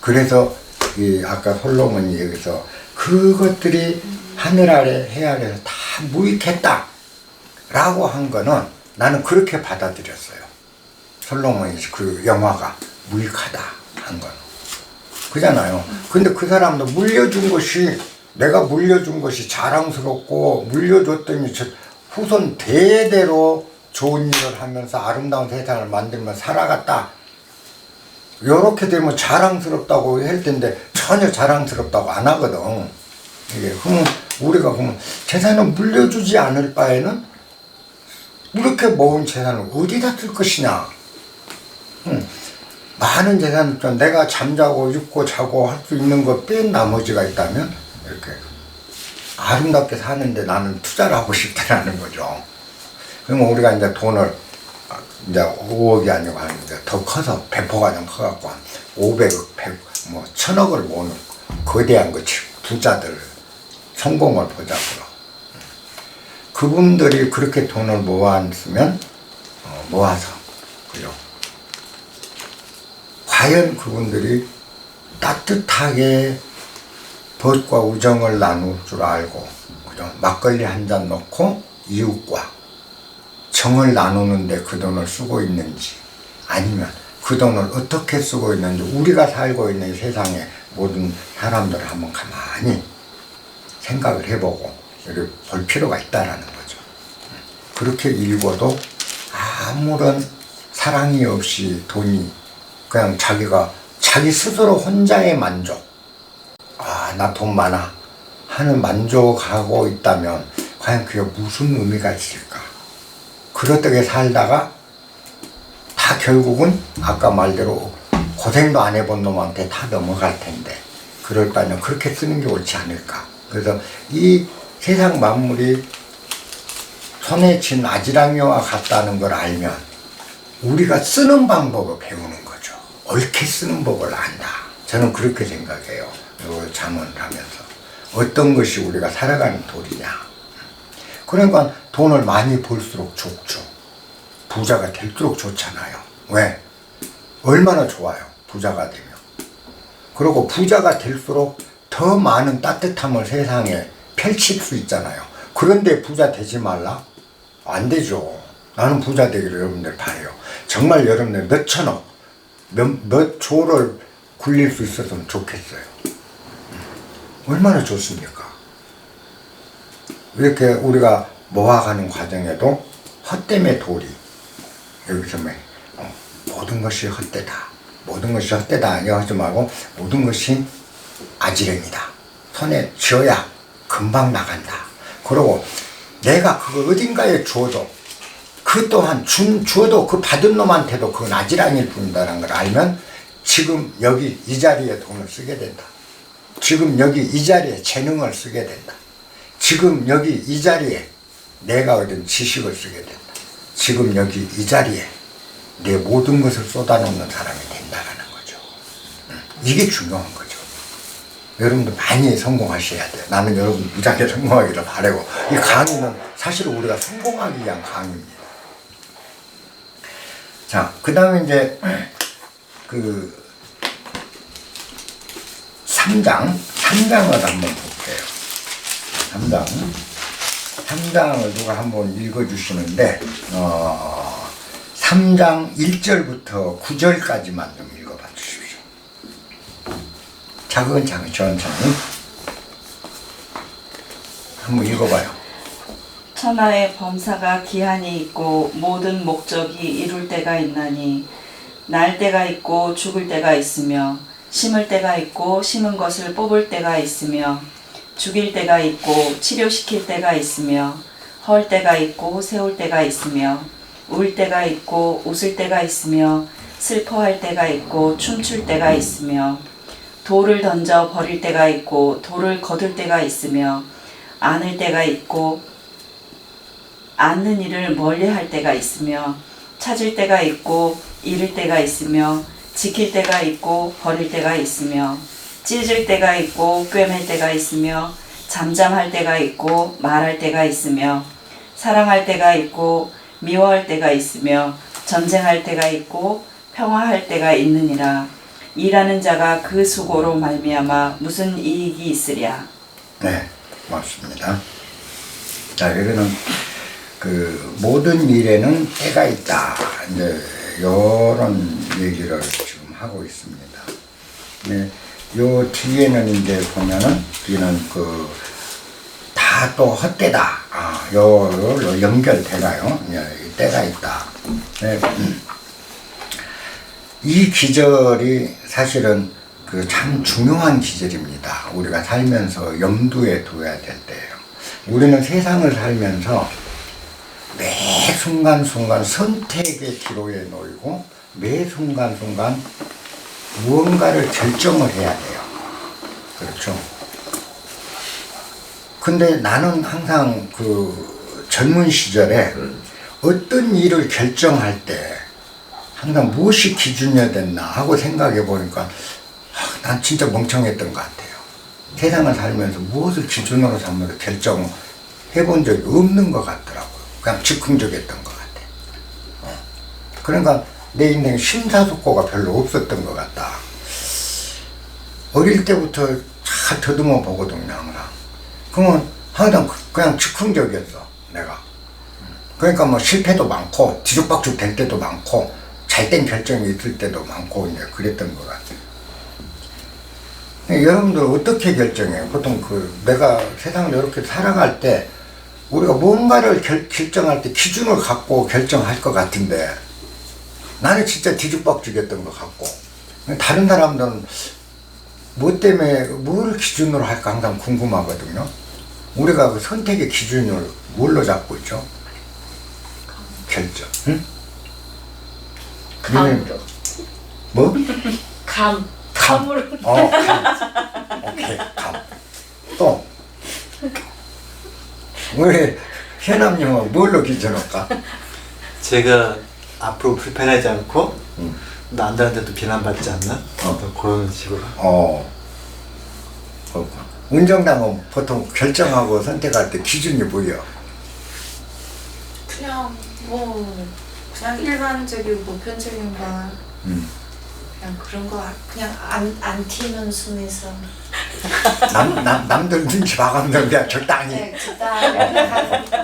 S1: 그래서 아까 솔로몬이 여기서 그것들이 하늘 아래 해 아래에서 다 무익했다 라고 한 거는 나는 그렇게 받아들였어요. 솔로몬이 그 영화가 무익하다 한 건 그잖아요. 근데 그 사람도 내가 물려준 것이 자랑스럽고, 물려줬더니 후손 대대로 좋은 일을 하면서 아름다운 세상을 만들며 살아갔다, 요렇게 되면 자랑스럽다고 할 텐데 전혀 자랑스럽다고 안 하거든. 이게 그러면 우리가 재산을 물려주지 않을 바에는 이렇게 모은 재산을 어디다 쓸 것이냐. 많은 재산을 내가 잠자고 입고 자고 할 수 있는 것 뺀 나머지가 있다면 이렇게 아름답게 사는데 나는 투자를 하고 싶다라는 거죠. 그러면 우리가 이제 돈을 이제 5억이 아니고 이제 더 커서 배포가 좀 커갖고 한 500억, 100억, 1000억을 모으는 거대한 부자들 성공을 보자고요. 그분들이 그렇게 돈을 모았으면 모아서 그죠. 과연 그분들이 따뜻하게 벗과 우정을 나눌 줄 알고, 그죠? 막걸리 한 잔 넣고 이웃과 정을 나누는데 그 돈을 쓰고 있는지, 아니면 그 돈을 어떻게 쓰고 있는지 우리가 살고 있는 세상의 모든 사람들을 한번 가만히 생각을 해보고 이렇게 볼 필요가 있다라는 거죠. 그렇게 일궈도 아무런 사랑이 없이 돈이 그냥 자기 스스로 혼자의 만족, 나 돈 많아 하는 만족하고 있다면 과연 그게 무슨 의미가 있을까. 그렇게 살다가 다 결국은 아까 말대로 고생도 안 해본 놈한테 다 넘어갈 텐데, 그럴 바에는 그렇게 쓰는 게 옳지 않을까. 그래서 이 세상 만물이 손에 쥔 아지랑이와 같다는 걸 알면 우리가 쓰는 방법을 배우는 거죠. 옳게 쓰는 법을 안다. 저는 그렇게 생각해요. 이 잠언을 하면서. 어떤 것이 우리가 살아가는 도리냐. 그러니까 돈을 많이 벌수록 좋죠. 부자가 될수록 좋잖아요. 왜? 얼마나 좋아요. 부자가 되면. 그리고 부자가 될수록 더 많은 따뜻함을 세상에 펼칠 수 있잖아요. 그런데 부자 되지 말라? 안 되죠. 나는 부자 되기를 여러분들 바래요. 정말 여러분들 몇 천억, 몇 조를 굴릴 수 있었으면 좋겠어요. 얼마나 좋습니까? 이렇게 우리가 모아가는 과정에도 헛됨의 도리. 여기서 모든 것이 헛되다. 모든 것이 헛되다 아니야 하지 말고 모든 것이 아지랭이다. 손에 쥐어야 금방 나간다. 그리고 내가 그걸 어딘가에 주어도 그 또한 주어도 그 받은 놈한테도 그건 아지랑일 뿐이다라는 걸 알면 지금 여기 이 자리에 돈을 쓰게 된다. 지금 여기 이 자리에 재능을 쓰게 된다. 지금 여기 이 자리에 내가 얻은 지식을 쓰게 된다. 지금 여기 이 자리에 내 모든 것을 쏟아놓는 사람이 된다라는 거죠. 이게 중요한 거죠. 여러분도 많이 성공하셔야 돼요. 나는 여러분 무지하게 성공하기를 바라고. 이 강의는 사실 우리가 성공하기 위한 강의입니다. 자, 그 다음에 이제 그 3장을 한번 볼게요. 3장을 누가 한번 읽어주시는데 3장 1절부터 9절까지만 좀 읽어봐 주십시오. 차근차근 천천히 한번 읽어봐요.
S4: 천하의 범사가 기한이 있고 모든 목적이 이룰 때가 있나니 날 때가 있고 죽을 때가 있으며 심을 때가 있고 심은 것을 뽑을 때가 있으며 죽일 때가 있고 치료시킬 때가 있으며 헐 때가 있고 세울 때가 있으며 울 때가 있고 웃을 때가 있으며 슬퍼할 때가 있고 춤출 때가 있으며 돌을 던져 버릴 때가 있고 돌을 거둘 때가 있으며 안을 때가 있고 않는 일을 멀리할 때가 있으며 찾을 때가 있고 잃을 때가 있으며 지킬 때가 있고 버릴 때가 있으며 찢을 때가 있고 꿰맬 때가 있으며 잠잠할 때가 있고 말할 때가 있으며 사랑할 때가 있고 미워할 때가 있으며 전쟁할 때가 있고 평화할 때가 있느니라. 일하는 자가 그 수고로 말미암아 무슨 이익이 있으랴.
S1: 네, 맞습니다. 자, 여기는 그 모든 일에는 때가 있다. 이제 이런 얘기를 지금 하고 있습니다. 네, 요 뒤에는 이제 보면은 뒤는 그 다 또 헛되다. 요로 연결되나요? 네, 때가 있다. 네. 이 기절이 사실은 그 참 중요한 기절입니다. 우리가 살면서 염두에 둬야 될 때예요. 우리는 세상을 살면서 매 순간순간 선택의 기로에 놓이고 매 순간순간 무언가를 결정을 해야 돼요. 그렇죠? 근데 나는 항상 그 젊은 시절에 어떤 일을 결정할 때 항상 무엇이 기준이어야 됐나 하고 생각해 보니까 난 진짜 멍청했던 것 같아요. 세상을 살면서 무엇을 기준으로 삼아서 결정해 본 적이 없는 것 같더라고요. 그냥 즉흥적이었던 것 같아요. 그러니까 내 인생에 심사숙고가 별로 없었던 것 같다. 어릴 때부터 잘 더듬어 보거든요, 항상. 그러면 항상 그냥 즉흥적이었어, 내가. 그러니까 뭐 실패도 많고, 뒤죽박죽 될 때도 많고, 잘된 결정이 있을 때도 많고, 이제 그랬던 것 같아요. 여러분들 어떻게 결정해요? 보통 내가 세상을 이렇게 살아갈 때, 우리가 뭔가를 결정할 때 기준을 갖고 결정할 것 같은데, 나는 진짜 뒤죽박죽이었던 것 같고, 다른 사람들은 뭐 때문에 뭘 기준으로 할까 항상 궁금하거든요. 우리가 그 선택의 기준을 뭘로 잡고 있죠? 결정. 응?
S5: 감으로.
S1: 뭐?
S5: 감으로.
S1: 감. 오케이, 감. 또 우리 현암님은 뭘로 기준할까?
S5: 제가 앞으로 불편하지 않고 남들한테도 비난받지 않는 어떤 그런 식으로.
S1: 그렇구나. 운정당은 보통 결정하고 선택할 때 기준이 뭐예요?
S6: 그냥 뭐 그냥 일반적이고 보편적인 거 그냥 그런 거 그냥 안 튀는 순에서
S1: 남들 눈치 봐가면서 그냥 적당히
S6: 네, 적당히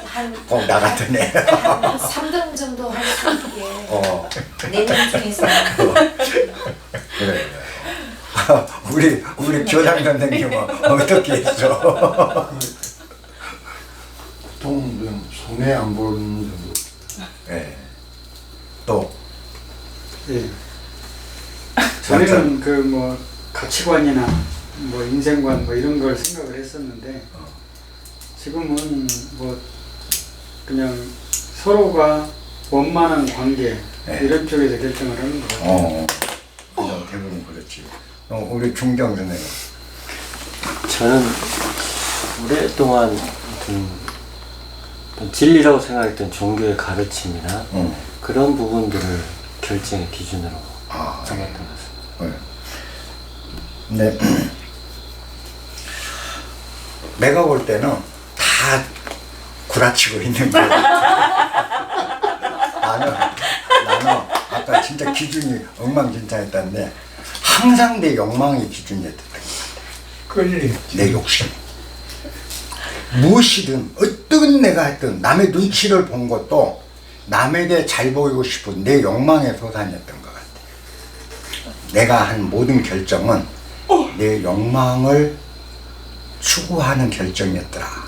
S6: 한
S1: 나 같은 애.
S6: 한 3등 정도 할 수 있게 4명 중에서
S1: 그래. 우리 교장 선생님은 어떻게 했어?
S7: 보통 손해 안 보는 정도.
S1: 예. 또
S3: 예. 전에는 그 뭐 가치관이나 뭐 인생관 뭐 이런 걸 생각을 했었는데 지금은 뭐 그냥 서로가 원만한 관계
S1: 네.
S3: 이런 쪽에서 결정을 하는 것 같아요.
S1: 그래서 대부분 그렇지. 우리 중경 선생님.
S5: 저는 오랫동안 어떤 진리라고 생각했던 종교의 가르침이나 그런 부분들을 결정의 기준으로 삼았던 것 같습니다.
S1: 근데 내가 볼 때는 다 구라치고 있는 거야. 나는 아까 진짜 기준이 엉망진창했다는데 항상 내 욕망이 기준이었던 것 같아. 내 욕심. 무엇이든 어떤 내가 했든 남의 눈치를 본 것도 남에게 잘 보이고 싶은 내 욕망의 소산이었던 것 같아. 내가 한 모든 결정은 내 욕망을 추구하는 결정이었더라.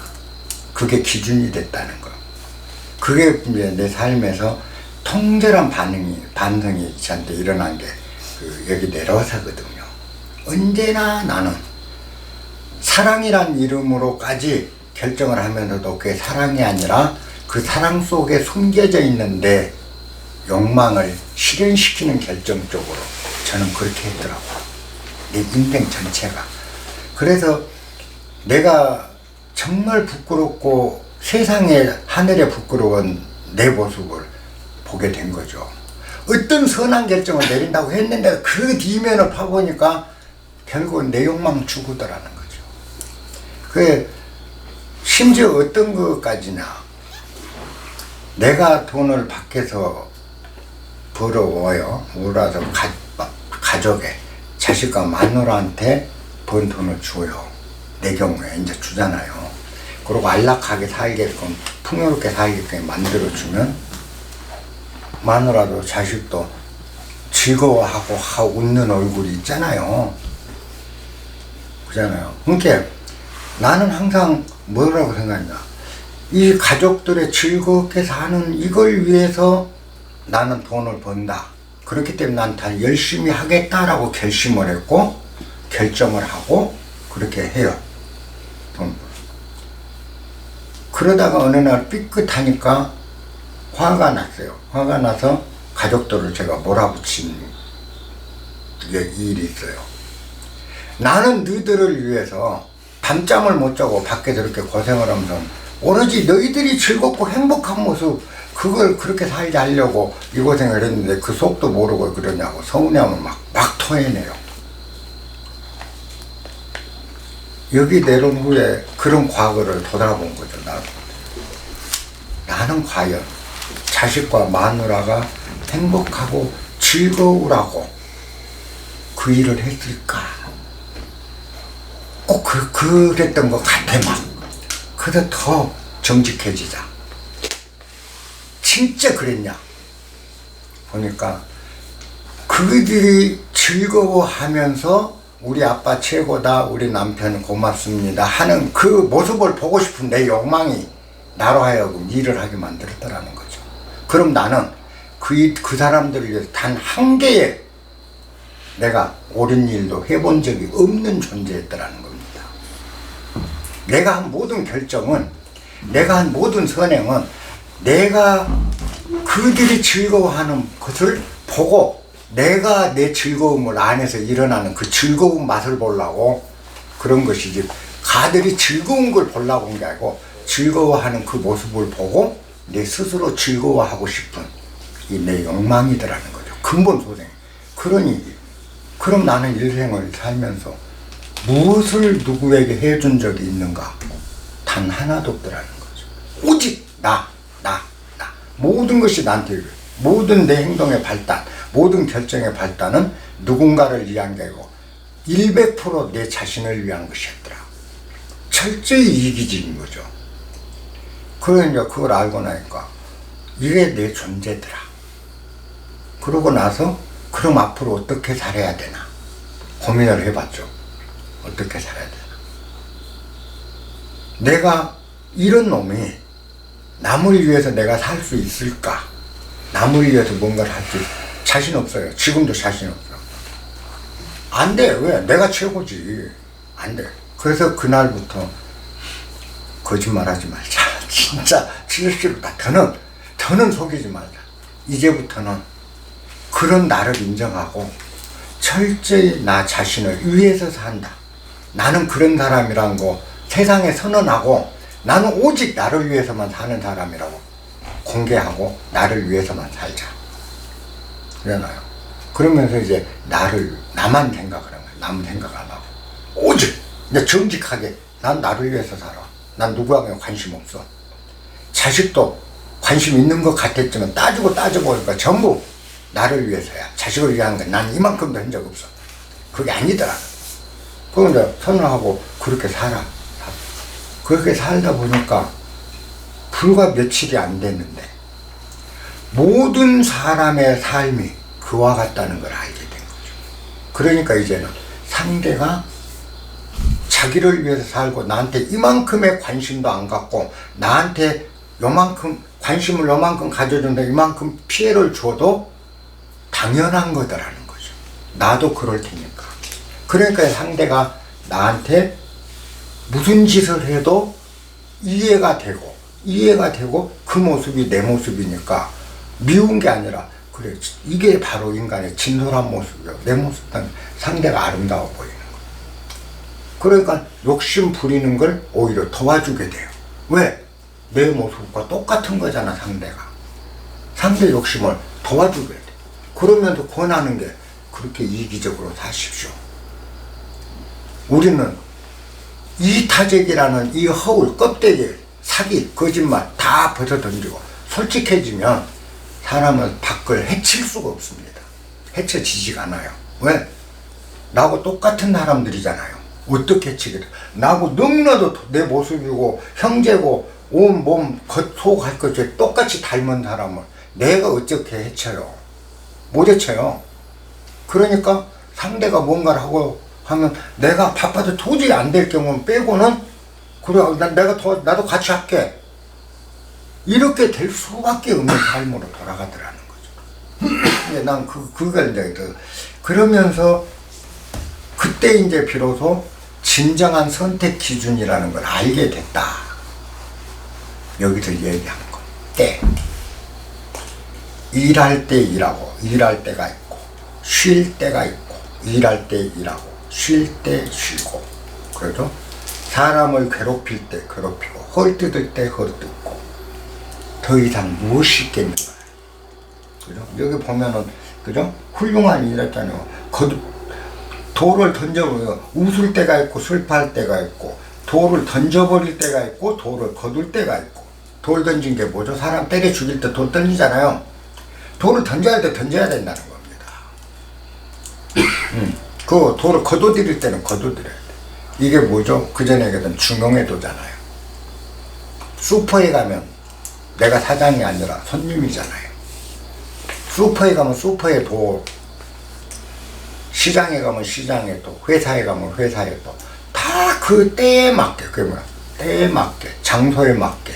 S1: 그게 기준이 됐다는 거. 그게 이제 내 삶에서 통절한 반성이 저한테 일어난 게 여기 내려와서거든요. 언제나 나는 사랑이란 이름으로까지 결정을 하면서도 그게 사랑이 아니라 그 사랑 속에 숨겨져 있는데 욕망을 실현시키는 결정 쪽으로 저는 그렇게 했더라고요. 내 인생 전체가. 그래서 내가 정말 부끄럽고 세상에 하늘에 부끄러운 내 모습을 보게 된 거죠. 어떤 선한 결정을 내린다고 했는데 그 뒤면을 파보니까 결국은 내 욕망 추구더라는 거죠. 그게 심지어 어떤 것까지나 내가 돈을 밖에서 벌어와요. 몰아서 가족에 자식과 마누라한테 번 돈을 줘요. 내 경우에 이제 주잖아요. 그리고 안락하게 살게끔 풍요롭게 살게끔 만들어주면 마누라도 자식도 즐거워하고 웃는 얼굴이 있잖아요. 그잖아요. 그러니까 나는 항상 뭐라고 생각했냐, 이 가족들의 즐겁게 사는 이걸 위해서 나는 돈을 번다. 그렇기 때문에 난 다 열심히 하겠다라고 결심을 했고 결정을 하고 그렇게 해요. 돈. 그러다가 어느 날 삐끗하니까 화가 났어요. 화가 나서 가족들을 제가 몰아붙인 일이 있어요. 나는 너희들을 위해서 밤잠을 못 자고 밖에서 이렇게 고생을 하면서 오로지 너희들이 즐겁고 행복한 모습 그걸 그렇게 살게 하려고 이 고생을 했는데 그 속도 모르고 그러냐고 서운해하면 막 토해내요. 여기 내려온 후에 그런 과거를 돌아본 거죠. 나는 과연 자식과 마누라가 행복하고 즐거우라고 그 일을 했을까? 꼭 그랬던 것 같아 막. 그래서 더 정직해지자. 진짜 그랬냐? 보니까 그들이 즐거워하면서 우리 아빠 최고다, 우리 남편 고맙습니다 하는 그 모습을 보고 싶은 내 욕망이 나로 하여금 일을 하게 만들었다라는 거죠. 그럼 나는 그 사람들을 위해서 단 한 개의 내가 옳은 일도 해본 적이 없는 존재였다라는 겁니다. 내가 한 모든 결정은, 내가 한 모든 선행은 내가 그들이 즐거워하는 것을 보고 내가 내 즐거움을 안에서 일어나는 그 즐거운 맛을 보려고 그런 것이지, 가들이 즐거운 걸 보려고 온 게 아니고 즐거워하는 그 모습을 보고 내 스스로 즐거워하고 싶은 이 내 욕망이더라는 거죠. 근본 소생. 그러니 그럼 나는 일생을 살면서 무엇을 누구에게 해준 적이 있는가? 단 하나도 없더라는 거죠. 오직 나. 모든 것이 나한테 이래. 모든 내 행동의 발단, 모든 결정의 발단은 누군가를 위한 게 아니고 100% 내 자신을 위한 것이었더라. 철저히 이기적인 거죠. 그러니까 그걸 알고 나니까 이게 내 존재더라. 그러고 나서 그럼 앞으로 어떻게 살아야 되나 고민을 해봤죠. 어떻게 살아야 되나. 내가 이런 놈이 남을 위해서 내가 살 수 있을까? 남을 위해서 뭔가를 할 수 자신 없어요. 지금도 자신 없어요. 안 돼. 왜? 내가 최고지. 안 돼. 그래서 그날부터 거짓말하지 말자. 진짜 진실로다. 더는 속이지 말자. 이제부터는 그런 나를 인정하고 철저히 나 자신을 위해서 산다. 나는 그런 사람이란 거 세상에 선언하고 나는 오직 나를 위해서만 사는 사람이라고 공개하고 나를 위해서만 살자. 그러나요? 그러면서 이제 나만 생각을 하는 거야. 남 생각 안 하고 오직 이제 정직하게 난 나를 위해서 살아. 난 누구에게 관심 없어. 자식도 관심 있는 것 같았지만 따지고 보니까 전부 나를 위해서야. 자식을 위한 건 난 이만큼도 한 적 없어. 그게 아니더라. 그걸 이제 선언하고 그렇게 살아. 그렇게 살다 보니까 불과 며칠이 안 됐는데 모든 사람의 삶이 그와 같다는 걸 알게 된 거죠. 그러니까 이제는 상대가 자기를 위해서 살고 나한테 이만큼의 관심도 안 갖고 나한테 요만큼 관심을 요만큼 가져준다 이만큼 피해를 줘도 당연한 거다라는 거죠. 나도 그럴 테니까. 그러니까 상대가 나한테 무슨 짓을 해도 이해가 되고 그 모습이 내 모습이니까 미운 게 아니라 그래 이게 바로 인간의 진솔한 모습이요. 내 모습은 상대가 아름다워 보이는 거예요. 그러니까 욕심 부리는 걸 오히려 도와주게 돼요. 왜? 내 모습과 똑같은 거잖아. 상대 욕심을 도와주게 돼. 그러면서 권하는 게 그렇게 이기적으로 사십시오. 우리는 이타적이라는 이 허울, 껍데기, 사기, 거짓말 다 벗어던지고 솔직해지면 사람은 밖을 해칠 수가 없습니다. 해쳐지지가 않아요. 왜? 나하고 똑같은 사람들이잖아요. 어떻게 해치게 돼? 나하고 너무나도 내 모습이고 형제고 온 몸, 겉, 속 할 것이 똑같이 닮은 사람을 내가 어떻게 해쳐요? 못 해쳐요. 그러니까 상대가 뭔가를 하고 하면 내가 바빠도 도저히 안 될 경우는 빼고는 그래 나도 같이 할게. 이렇게 될 수밖에 없는 삶으로 돌아가더라는 거죠. 난 그걸 이제 그러면서 그때 이제 비로소 진정한 선택 기준이라는 걸 알게 됐다. 여기서 얘기하는 거. 때. 일할 때 일하고 일할 때가 있고 쉴 때가 있고 일할 때 일하고 쉴 때 쉬고 그래도 사람을 괴롭힐 때 괴롭히고 헐뜯을 때 헐뜯고 더 이상 무엇이 있겠는가. 그죠? 여기 보면은 그죠? 훌륭한 일했잖아요. 돌을 던져버려 웃을 때가 있고 슬퍼할 때가 있고 돌을 던져버릴 때가 있고 돌을 거둘 때가 있고 돌 던진 게 뭐죠? 사람 때려 죽일 때 돌 던지잖아요. 돌을 던져야 할 때 던져야 된다는 겁니다. 그 돌을 거둬들일 때는 거둬들여야 돼. 이게 뭐죠? 그 전에 얘기했던 중용해도잖아요. 슈퍼에 가면 내가 사장이 아니라 손님이잖아요. 슈퍼에 가면 슈퍼에 도, 시장에 가면 시장에 도, 회사에 가면 회사에 도, 다 그 때에 맞게, 그게 뭐야? 때에 맞게, 장소에 맞게,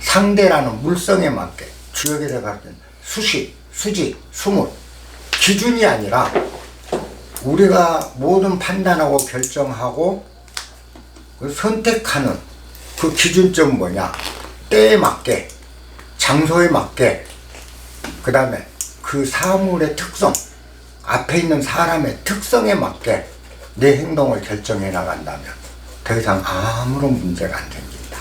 S1: 상대라는 물성에 맞게, 주역에서 가르치는 수식, 수직, 수물, 기준이 아니라 우리가 모든 판단하고 결정하고 선택하는 그 기준점은 뭐냐? 때에 맞게, 장소에 맞게, 그 다음에 그 사물의 특성, 앞에 있는 사람의 특성에 맞게 내 행동을 결정해 나간다면 더 이상 아무런 문제가 안 생긴다.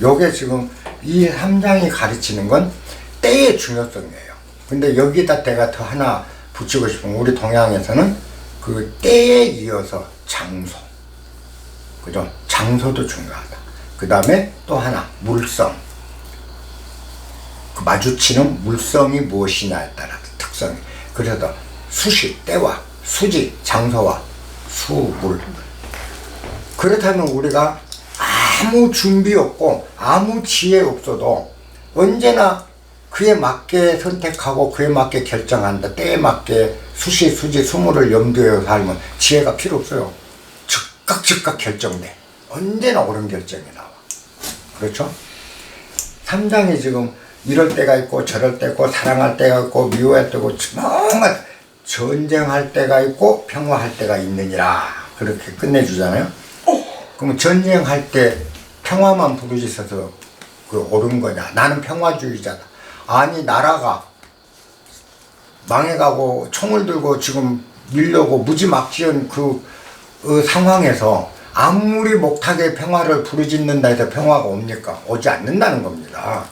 S1: 요게 지금 이 3장이 가르치는 건 때의 중요성이에요. 근데 여기다 내가 더 하나 붙이고 싶은 건 우리 동양에서는 그 때에 이어서 장소. 그죠? 장소도 중요하다. 그 다음에 또 하나, 물성. 그 마주치는 물성이 무엇이냐에 따라서 특성이. 그래서 수시, 때와 수지, 장소와 수, 물. 그렇다면 우리가 아무 준비 없고 아무 지혜 없어도 언제나 그에 맞게 선택하고 그에 맞게 결정한다. 때에 맞게 수시, 수지, 수물을 염두에 살면 지혜가 필요 없어요. 즉각 결정돼. 언제나 옳은 결정이 나와. 그렇죠? 3장이 지금 이럴 때가 있고 저럴 때 있고 사랑할 때가 있고 미워할 때고 정말 전쟁할 때가 있고 평화할 때가 있느니라 그렇게 끝내주잖아요. 그러면 전쟁할 때 평화만 부르짖어서 그 옳은 거냐? 나는 평화주의자다. 아니 나라가 망해가고 총을 들고 지금 밀려고 무지막지한 그 상황에서 아무리 목탁의 평화를 부르짖는다 해서 평화가 옵니까? 오지 않는다는 겁니다.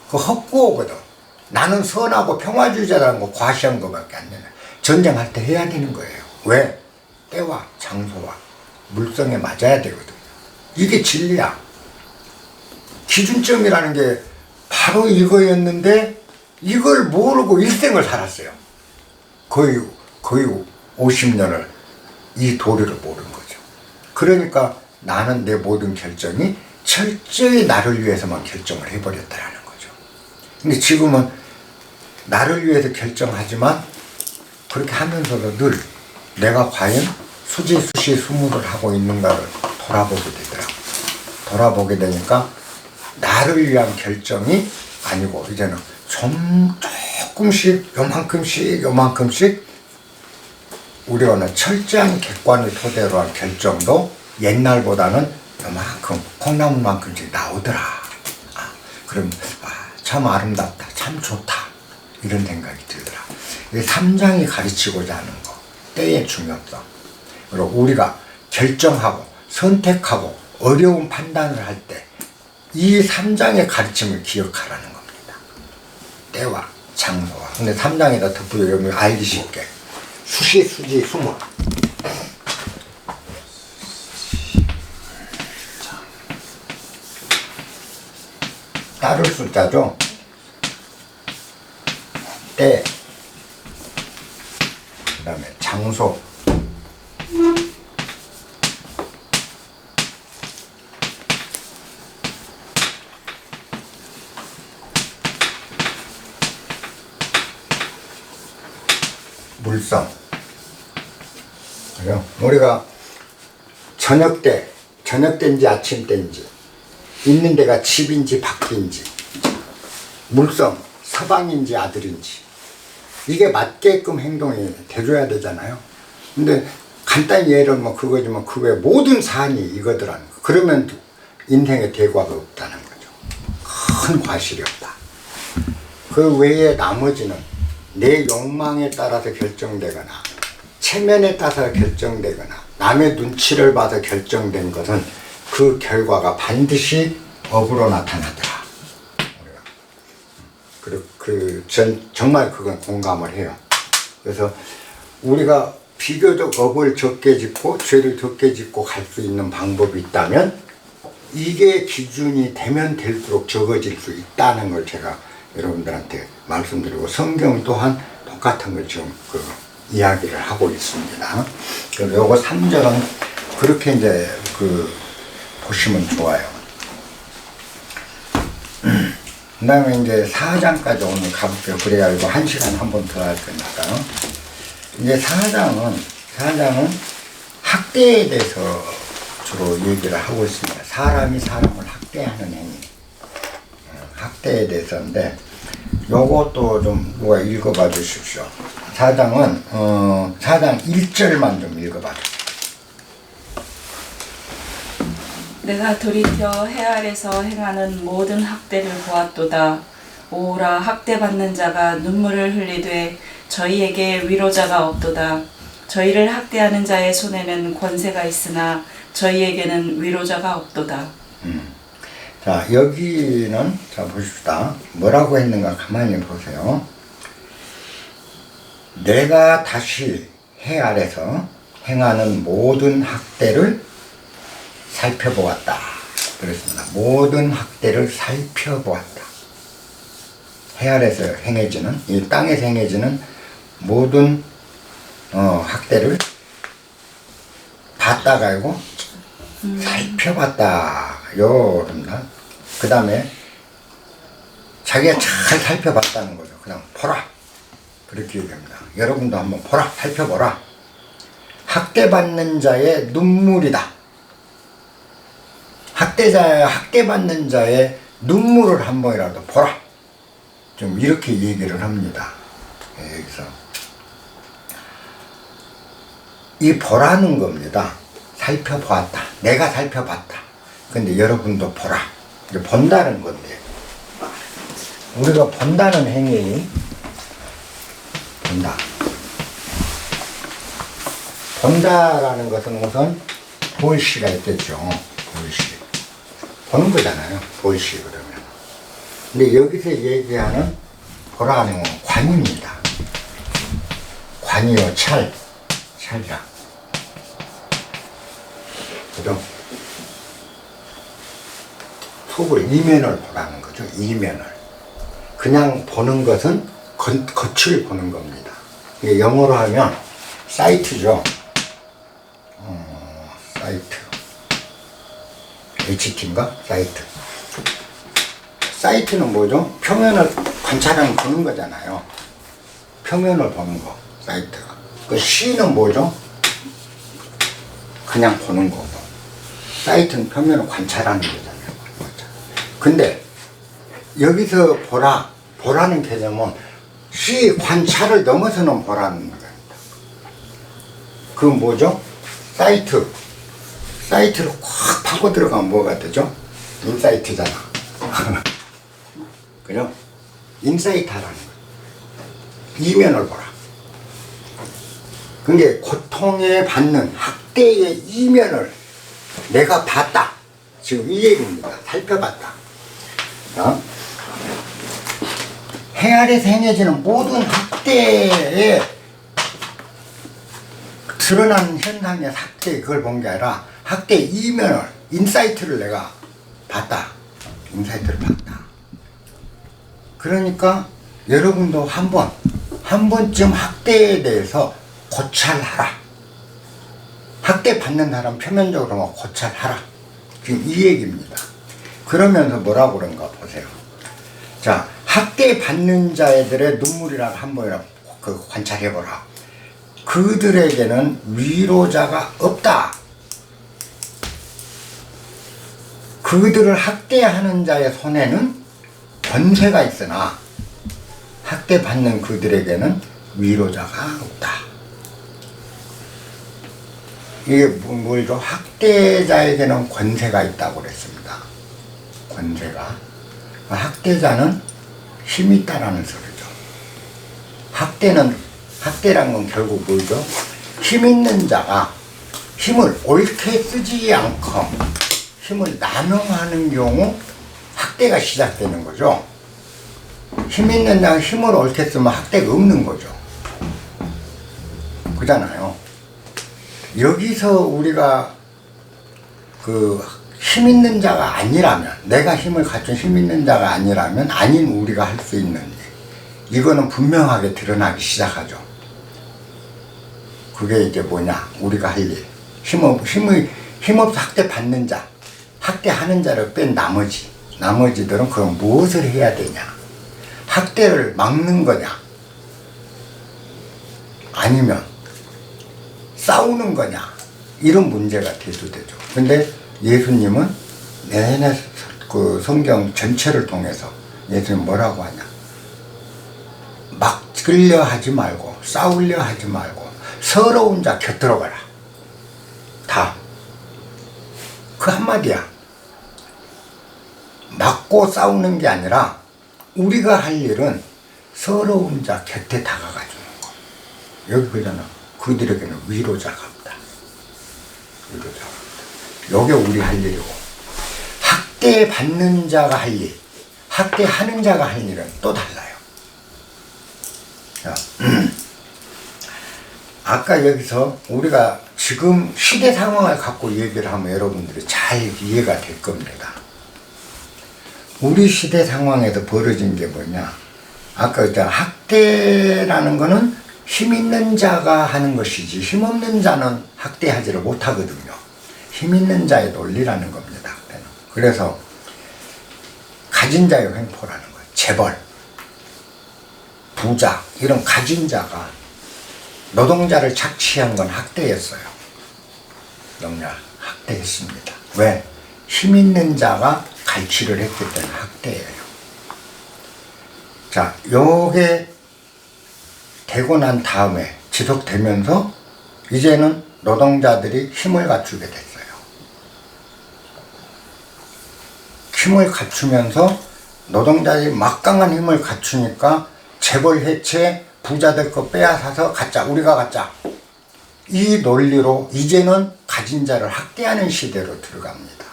S1: 그 헛구호거든. 나는 선하고 평화주의자라는 거 과시한 거밖에 안 되네. 전쟁할 때 해야 되는 거예요. 왜? 때와 장소와 물성에 맞아야 되거든. 이게 진리야. 기준점이라는 게 바로 이거였는데 이걸 모르고 일생을 살았어요. 거의 50년을 이 도리를 모르는 거죠. 그러니까 나는 내 모든 결정이 철저히 나를 위해서만 결정을 해버렸다라는 거죠. 근데 지금은 나를 위해서 결정하지만 그렇게 하면서도 늘 내가 과연 수지, 수무를 하고 있는가를 돌아보게 되더라고요. 돌아보게 되니까 나를 위한 결정이 아니고 이제는 조금씩 요만큼씩 우리가 철저한 객관을 토대로 한 결정도 옛날보다는 요만큼 콩나물만큼씩 나오더라. 그럼 참 아름답다, 참 좋다 이런 생각이 들더라. 이 3장이 가르치고자 하는 거, 때의 중요성. 그리고 우리가 결정하고 선택하고 어려운 판단을 할 때 이 3장의 가르침을 기억하라는 겁니다. 때와 장소와. 근데 3장에다 덧붙여 여러분 알기 쉽게 수시, 수지, 수물. 따를 숫자죠. 때, 그 다음에 장소, 물성. 그죠? 우리가 저녁 때인지 아침 때인지 있는 데가 집인지 밖인지 물성, 서방인지 아들인지 이게 맞게끔 행동이 돼줘야 되잖아요. 근데 간단히 예를 들면 그거지만 그 외 모든 사안이 이거더라는 거. 그러면 인생에 대과가 없다는 거죠. 큰 과실이 없다. 그 외에 나머지는 내 욕망에 따라서 결정되거나 체면에 따라서 결정되거나 남의 눈치를 봐서 결정된 것은 그 결과가 반드시 업으로 나타나더라. 그리고 정말 그건 공감을 해요. 그래서 우리가 비교적 업을 적게 짓고 죄를 적게 짓고 갈 수 있는 방법이 있다면 이게 기준이 되면 될수록 적어질 수 있다는 걸 제가 여러분들한테 말씀드리고 성경 또한 똑같은 걸 지금 이야기를 하고 있습니다. 그래서 요거 3절은 그렇게 이제 보시면 좋아요. 그 다음에 이제 4장까지 오늘 가볼게요. 그래야 이거 1시간 한 번 더 할 거니까. 이제 4장은 학대에 대해서 주로 얘기를 하고 있습니다. 사람이 사람을 학대하는 행위. 학대에 대해서인데 요것도 좀 누가 읽어봐 주십시오. 4장은 4장 1절만 좀 읽어봐 주십시오.
S4: 내가 돌이켜 해 아래서 행하는 모든 학대를 보았도다. 오라 학대받는 자가 눈물을 흘리되 저희에게 위로자가 없도다. 저희를 학대하는 자의 손에는 권세가 있으나 저희에게는 위로자가 없도다.
S1: 자, 여기는 자 보십시다. 뭐라고 했는가 가만히 보세요. 내가 다시 해 아래서 행하는 모든 학대를 살펴보았다. 그렇습니다. 모든 학대를 살펴보았다. 해 아래서 행해지는, 이 땅에서 행해지는 모든 학대를 봤다가 아니고 살펴봤다. 요랍니다. 그 다음에 자기가 잘 살펴봤다는 거죠. 그냥 보라. 그렇게 얘기합니다. 여러분도 한번 보라. 살펴보라. 학대받는 자의 눈물이다. 학대받는 자의 눈물을 한 번이라도 보라. 좀 이렇게 얘기를 합니다. 여기서 이 보라는 겁니다. 살펴보았다. 내가 살펴봤다. 근데 여러분도 보라. 이제 본다는 건데, 우리가 본다는 행위, 본다라는 것은 우선 볼시가 있겠죠. 볼시. 보는 거잖아요. 볼시 그러면. 근데 여기서 얘기하는 보라는 건 관입니다. 관이요, 찰이라. 그죠? 속으로 이면을 보라는 거죠. 이면을. 그냥 보는 것은 겉을 보는 겁니다. 이게 영어로 하면 사이트죠. 사이트. HT인가? 사이트. 사이트는 뭐죠? 표면을 관찰하는 보는 거잖아요. 표면을 보는 거. 사이트가. 그 C는 뭐죠? 그냥 보는 거고. 사이트는 표면을 관찰하는 거잖아요. 근데 여기서 보라는 개념은 C 관찰을 넘어서는 보라는 겁니다. 그건 뭐죠? 사이트를 확 파고 들어가면 뭐가 되죠? 인사이트잖아. 그죠? 인사이트 하라는 거예요. 이면을 보라. 그게 고통에 받는 학대의 이면을 내가 봤다. 지금 이 얘기입니다. 살펴봤다. 해 아래서 행해지는 모든 학대에 드러난 현상의 학대, 그걸 본 게 아니라 학대 이면을, 인사이트를 내가 봤다. 인사이트를 봤다. 그러니까 여러분도 한 번쯤 학대에 대해서 고찰하라. 학대 받는 사람 표면적으로 고찰하라. 지금 이 얘기입니다. 그러면서 뭐라고 그런가 보세요. 자, 학대 받는 자들의 눈물이라고 한 번이라도 관찰해보라. 그들에게는 위로자가 없다. 그들을 학대하는 자의 손에는 권세가 있으나 학대받는 그들에게는 위로자가 없다. 이게 뭐죠? 학대자에게는 권세가 있다고 그랬습니다. 권세가. 학대자는 힘이 있다라는 소리죠. 학대란 건 결국 뭐죠? 힘 있는 자가 힘을 옳게 쓰지 않고 힘을 남용하는 경우 학대가 시작되는 거죠. 힘 있는 자가 힘을 옳게 쓰면 학대가 없는 거죠. 그잖아요. 여기서 우리가 힘 있는 자가 아니라면, 내가 힘을 갖춘 힘 있는 자가 아니라면 아닌 우리가 할 수 있는 일, 이거는 분명하게 드러나기 시작하죠. 그게 이제 뭐냐, 우리가 할 일. 힘없어 학대받는 자, 학대하는 자를 뺀 나머지들은 그럼 무엇을 해야 되냐? 학대를 막는 거냐? 아니면 싸우는 거냐? 이런 문제가 대두되죠. 근데 예수님은 내내 그 성경 전체를 통해서 예수님 뭐라고 하냐? 막으려 하지 말고, 싸우려 하지 말고, 서러운 자 곁들어 가라. 다. 그 한마디야. 막고 싸우는 게 아니라 우리가 할 일은 서러운 자 곁에 다가가주는 거. 여기 그러잖아. 그들에게는 위로자가 없다. 위로자가 없다. 요게 우리 할 일이고, 학대받는 자가 할 일, 학대하는 자가 할 일은 또 달라요. 자, 아까 여기서 우리가 지금 시대 상황을 갖고 얘기를 하면 여러분들이 잘 이해가 될 겁니다. 우리 시대 상황에서 벌어진 게 뭐냐? 아까 이제 학대라는 거는 힘 있는 자가 하는 것이지 힘 없는 자는 학대하지를 못하거든요. 힘 있는 자의 논리라는 겁니다. 그래서 가진 자의 횡포라는 거예요. 재벌, 부자 이런 가진 자가 노동자를 착취한 건 학대였어요. 학대했습니다. 왜? 힘 있는 자가 갈취를 했기 때문에 학대예요. 자, 요게 되고 난 다음에 지속되면서 이제는 노동자들이 힘을 갖추게 됐어요. 힘을 갖추면서 노동자들이 막강한 힘을 갖추니까 재벌 해체, 부자들 거 빼앗아서 갖자, 우리가 갖자. 이 논리로 이제는 가진 자를 학대하는 시대로 들어갑니다.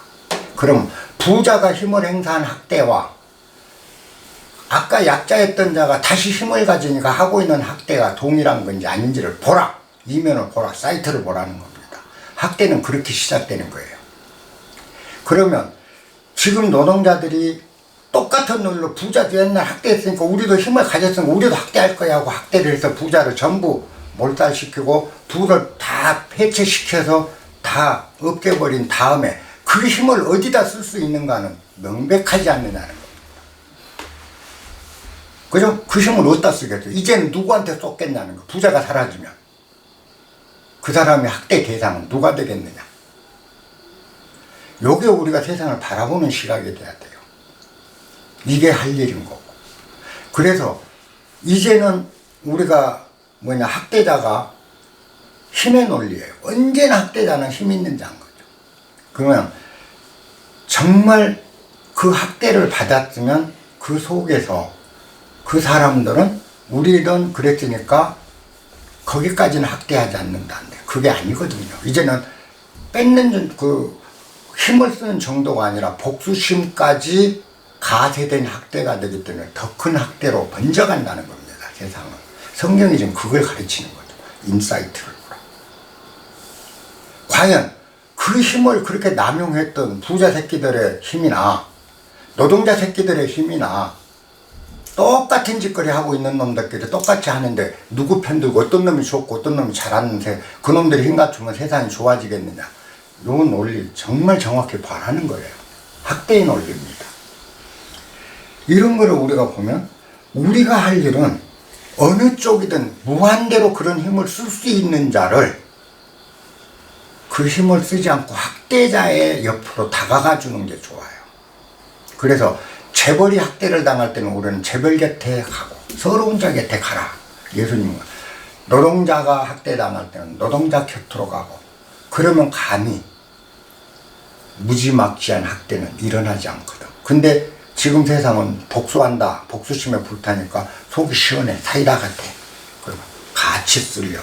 S1: 그럼 부자가 힘을 행사한 학대와 아까 약자였던 자가 다시 힘을 가지니까 하고 있는 학대가 동일한 건지 아닌지를 보라. 이면을 보라. 사이트를 보라는 겁니다. 학대는 그렇게 시작되는 거예요. 그러면 지금 노동자들이 똑같은 논리로 부자도 옛날 학대했으니까 우리도 힘을 가졌으니까 우리도 학대할 거야 하고 학대를 해서 부자를 전부 몰살시키고 부를 다 폐쇄시켜서 다 없애버린 다음에 그 힘을 어디다 쓸 수 있는가는 명백하지 않느냐는 겁니다. 그죠? 그 힘을 어디다 쓰겠어요? 이제는 누구한테 쏟겠냐는 거. 부자가 사라지면 그 사람의 학대 대상은 누가 되겠느냐. 요게 우리가 세상을 바라보는 시각이 돼야 돼요. 이게 할 일인 거고. 그래서 이제는 우리가 학대자가 힘의 논리예요. 언제나 학대자는 힘 있는 자인 거죠. 그러면 정말 그 학대를 받았으면 그 속에서 그 사람들은 우리는 그랬으니까 거기까지는 학대하지 않는다는데 그게 아니거든요. 이제는 뺏는 그 힘을 쓰는 정도가 아니라 복수심까지 가세된 학대가 되기 때문에 더 큰 학대로 번져간다는 겁니다. 세상은. 성경이 지금 그걸 가르치는 거죠. 인사이트를 보라. 과연 그 힘을 그렇게 남용했던 부자 새끼들의 힘이나 노동자 새끼들의 힘이나 똑같은 짓거리 하고 있는 놈들끼리 똑같이 하는데 누구 편 들고 어떤 놈이 좋고 어떤 놈이 잘하는데 그 놈들이 힘 갖추면 세상이 좋아지겠느냐. 요 논리 정말 정확히 바라는 거예요. 학대의 논리입니다. 이런 거를 우리가 보면 우리가 할 일은 어느 쪽이든 무한대로 그런 힘을 쓸 수 있는 자를 그 힘을 쓰지 않고 학대자의 옆으로 다가가 주는 게 좋아요. 그래서 재벌이 학대를 당할 때는 우리는 재벌 곁에 가고 서러운 자 곁에 가라. 예수님은 노동자가 학대당할 때는 노동자 곁으로 가고 그러면 감히 무지막지한 학대는 일어나지 않거든. 근데 지금 세상은 복수한다. 복수심에 불타니까 속이 시원해. 사이다 같아. 그러면 같이 쓸려.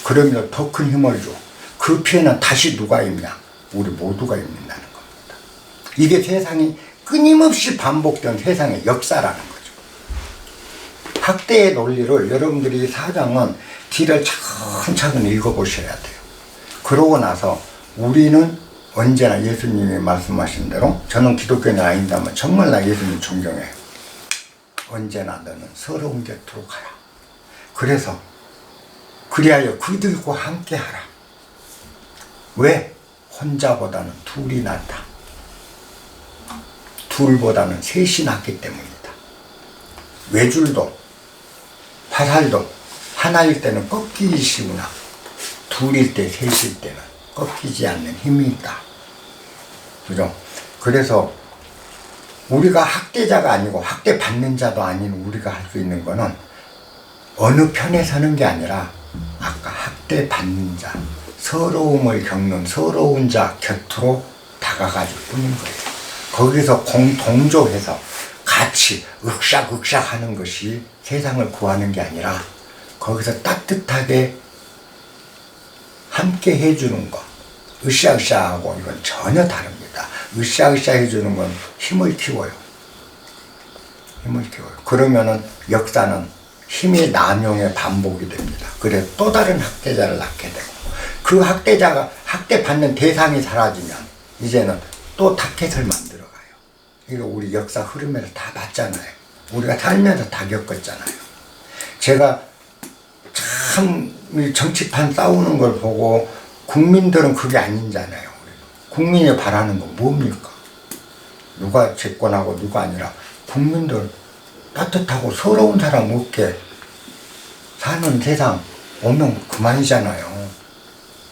S1: 그러면 더 큰 힘을 줘. 그 피해는 다시 누가 입냐? 우리 모두가 입는다는 겁니다. 이게 세상이 끊임없이 반복된 세상의 역사라는 거죠. 학대의 논리를 여러분들이 사장은 뒤를 차근차근 읽어보셔야 돼요. 그러고 나서 우리는 언제나 예수님이 말씀하신 대로 저는 기독교인이 아닌다면 정말 나 예수님 존경해. 언제나 너는 서러운 곁으로 가라. 그래서 그리하여 그들과 함께 하라. 왜? 혼자보다는 둘이 낫다. 둘보다는 셋이 낫기 때문이다. 외줄도 화살도 하나일 때는 꺾이기 쉬우나 둘일 때 셋일 때는 꺾이지 않는 힘이 있다. 그죠? 그래서 우리가 학대자가 아니고 학대받는 자도 아닌 우리가 할 수 있는 거는 어느 편에 서는 게 아니라 아까 학대받는 자, 서러움을 겪는 서러운 자 곁으로 다가가줄 뿐인 거예요. 거기서 동조해서 같이 으쌰으쌰 하는 것이 세상을 구하는 게 아니라 거기서 따뜻하게 함께 해주는 거, 으쌰으쌰하고 이건 전혀 다릅니다. 으쌰으쌰 해주는 건 힘을 키워요. 힘을 키워요. 그러면은 역사는 힘의 남용의 반복이 됩니다. 그래서 또 다른 학대자를 낳게 되고, 그 학대자가 학대받는 대상이 사라지면 이제는 또 타켓을 만들어 가요. 이거 우리 역사 흐름에서 다 봤잖아요. 우리가 살면서 다 겪었잖아요. 제가 참 이 정치판 싸우는 걸 보고 국민들은 그게 아니잖아요. 국민이 바라는 건 뭡니까? 누가 집권하고 누가 아니라 국민들 따뜻하고 서러운 사람 없게 사는 세상 오면 그만이잖아요.